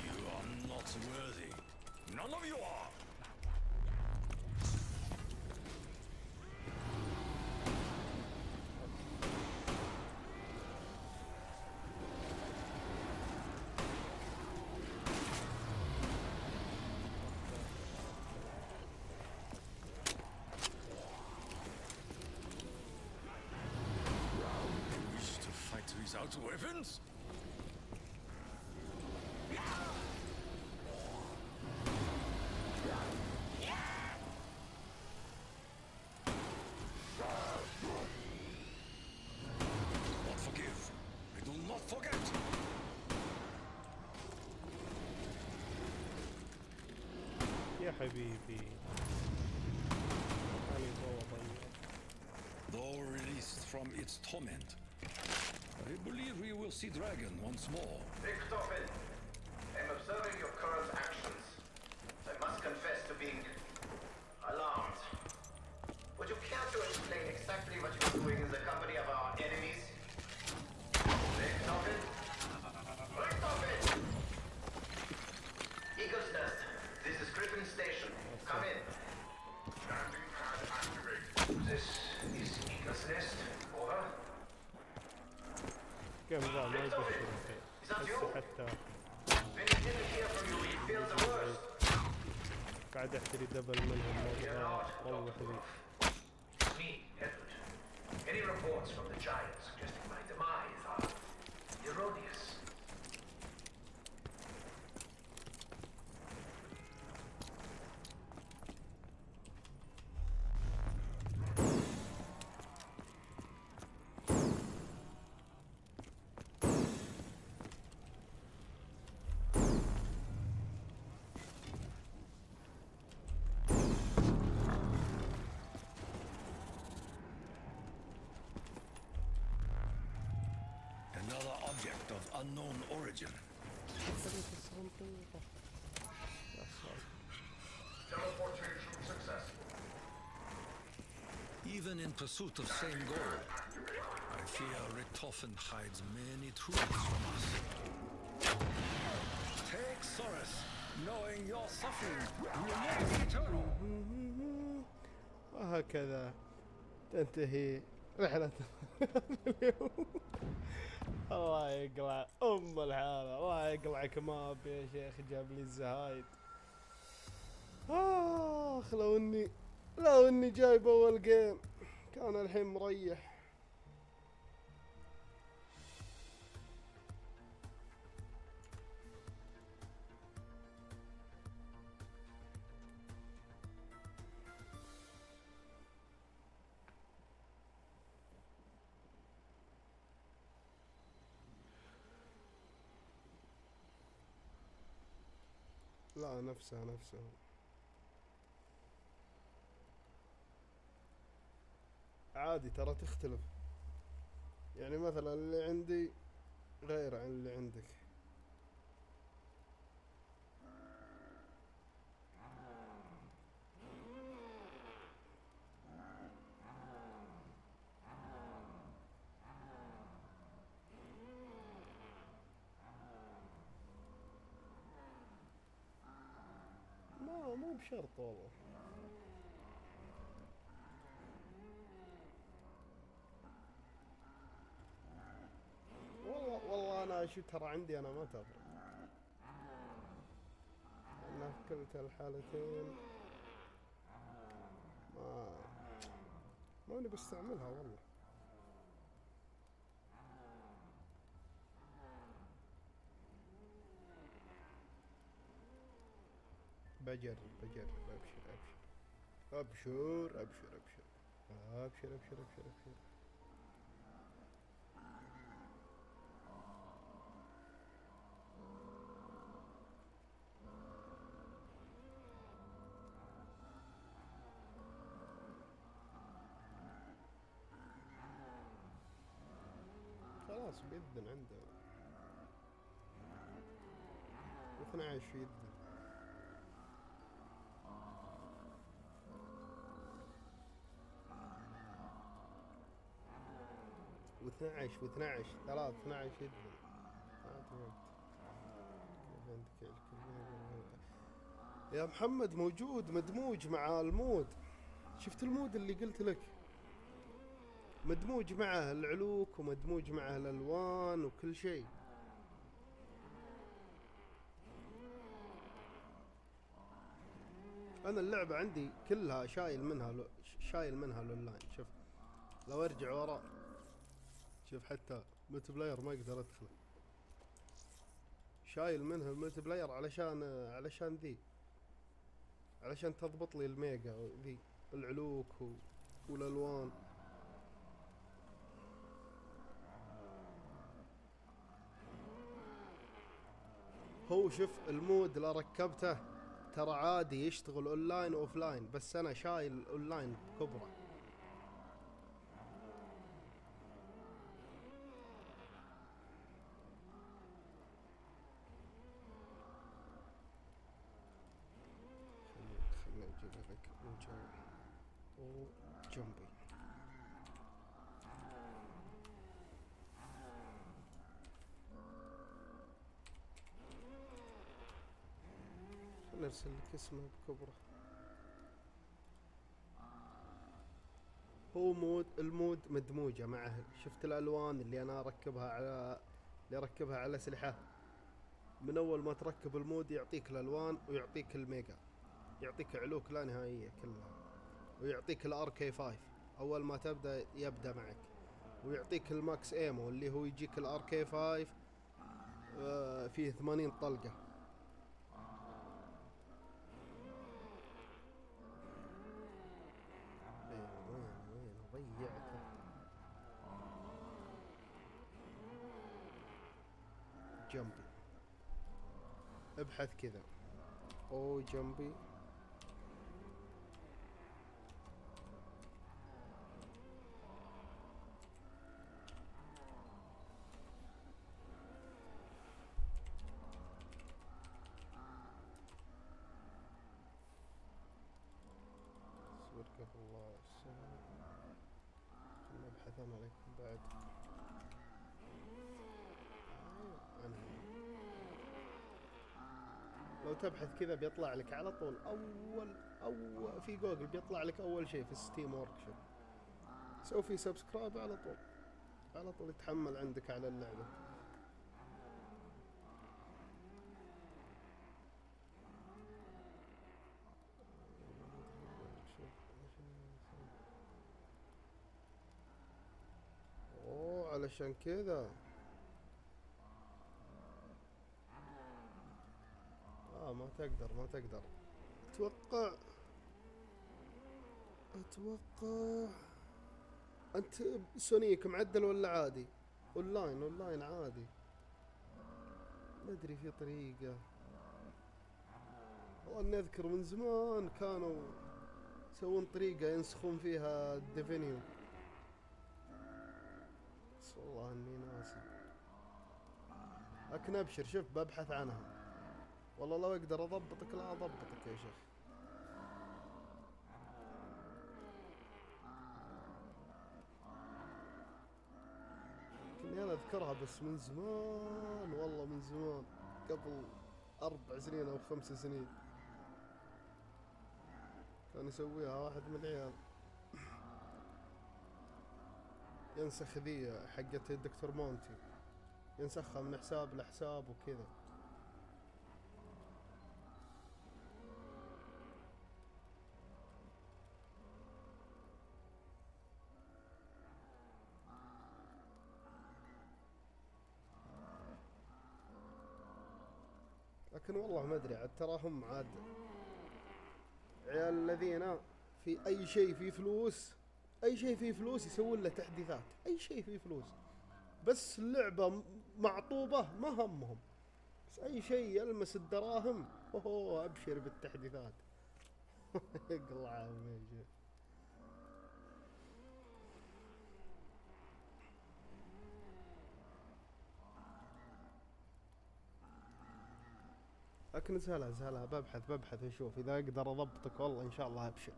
You are not worthy. None of you are! Without weapons? Not forgive. I do not forget. يا حبيبي. Though released from its torment, I believe we will see Dragon once more. Richthofen, I'm observing your current actions. I must confess to being alarmed. Would you care to explain exactly what you're doing in the company of our enemies? Richthofen? Richthofen! Eagle's Nest, this is Griffin Station. Come in. Landing pad activated. This is Eagle's Nest. Over. كيف ذا ما يقدر هسه حتى قاعد احتري دبل منهم والله حبيبي. Me, Edward. Any reports from the Giants suggesting my demise are erroneous. Another object of unknown origin. Teleportation successful. Even in pursuit of same goal, I fear Richthofen hides many truths from us. Take solace, knowing your suffering will never be eternal. وهكذا تنتهي رحلة اليوم. الله يقلع الحالة، الله يقلعك ماب يا شيخ، جاب لي الزهايد. لو اني جايب اول جيم كان الحين مريح. لا نفسها عادي ترى تختلف، يعني مثلا اللي عندي غير عن اللي عندك. مو بشرط والله. والله انا شو ترى عندي انا ما تفرق، انا في كلتا الحالتين ماني بستعملها والله. بجرب ابشر. ابشر ابشر ابشر ابشر. خلاص بيذن عنده 12 يذن. و12 و12 ثلاث 12 يذن. يا محمد موجود مدموج مع المود. شفت المود اللي قلت لك مدموج معه العلوك ومدموج معه الالوان وكل شيء. انا اللعبة عندي كلها شايل منها الاونلاين. شوف لو ارجع وراء شوف حتى ملتي بلاير ما اقدر ادخله. شايل منها الملتي بلاير علشان ذي، علشان تضبط لي الميجا ذي العلوك والالوان. هو شوف المود اللي ركبته ترى عادي يشتغل اونلاين واوف لاين، بس انا شايل اونلاين كبره. خليني اجيب لك جنبي. نرسل لك اسمه بكبره. هو المود مدموجة معه. شفت الالوان اللي انا اركبها على اسلحة. من اول ما تركب المود يعطيك الالوان ويعطيك الميجا، يعطيك علوك لا نهائية كلها، ويعطيك الار كي 5 اول ما يبدأ معك، ويعطيك الماكس ايمو اللي هو يجيك الار كي 5 فيه 80 طلقة. جنبي ابحث كذا جنبي. الله خلنا نبحث انا عليكم بعد. لو تبحث كذا بيطلع لك على طول أول في جوجل بيطلع لك أول شيء في ستيم وركشوب. سوي فيه سبسكرايب على طول يتحمل عندك على اللعبة. علشان كذا ما تقدر. اتوقع انت سونيك معدل ولا عادي؟ اونلاين عادي. ما ادري في طريقة والله اني اذكر من زمان كانوا يسوون طريقة ينسخون فيها الديفينيو، بس والله اني ناسي. لكن ابشر شوف ببحث عنها والله لو اقدر اضبطك لا اضبطك يا شيخ. كني انا اذكرها بس من زمان والله من زمان، قبل 4 سنين او 5 سنين كان يسويها واحد من العيال، ينسخ ذي حقت الدكتور مونتي، ينسخها من حساب لحساب وكذا. لكن والله ما ادري عاد تراهم عاد عيال الذين في اي شيء فيه فلوس اي شيء فيه فلوس يسوون له تحديثات، اي شيء فيه فلوس، بس اللعبة معطوبة ما همهم، بس اي شيء يلمس الدراهم اوه ابشر بالتحديثات. اقلع ميجي. لكن زهلها ببحث اشوف اذا اقدر اضبطك، والله ان شاء الله ابشر.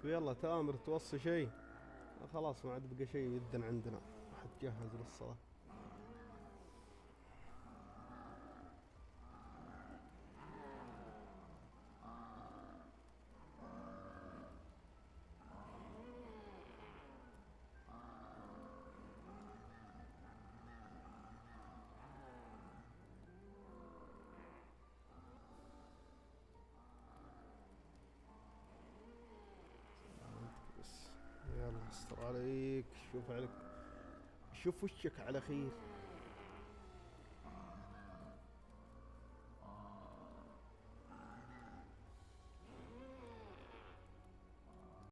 ويلا تامر توصي شيء؟ خلاص ما عاد بقى شيء يذن عندنا، راح تجهز للصلاة. بس يلا استر عليك، شوف عليك، شوف وشك على خير.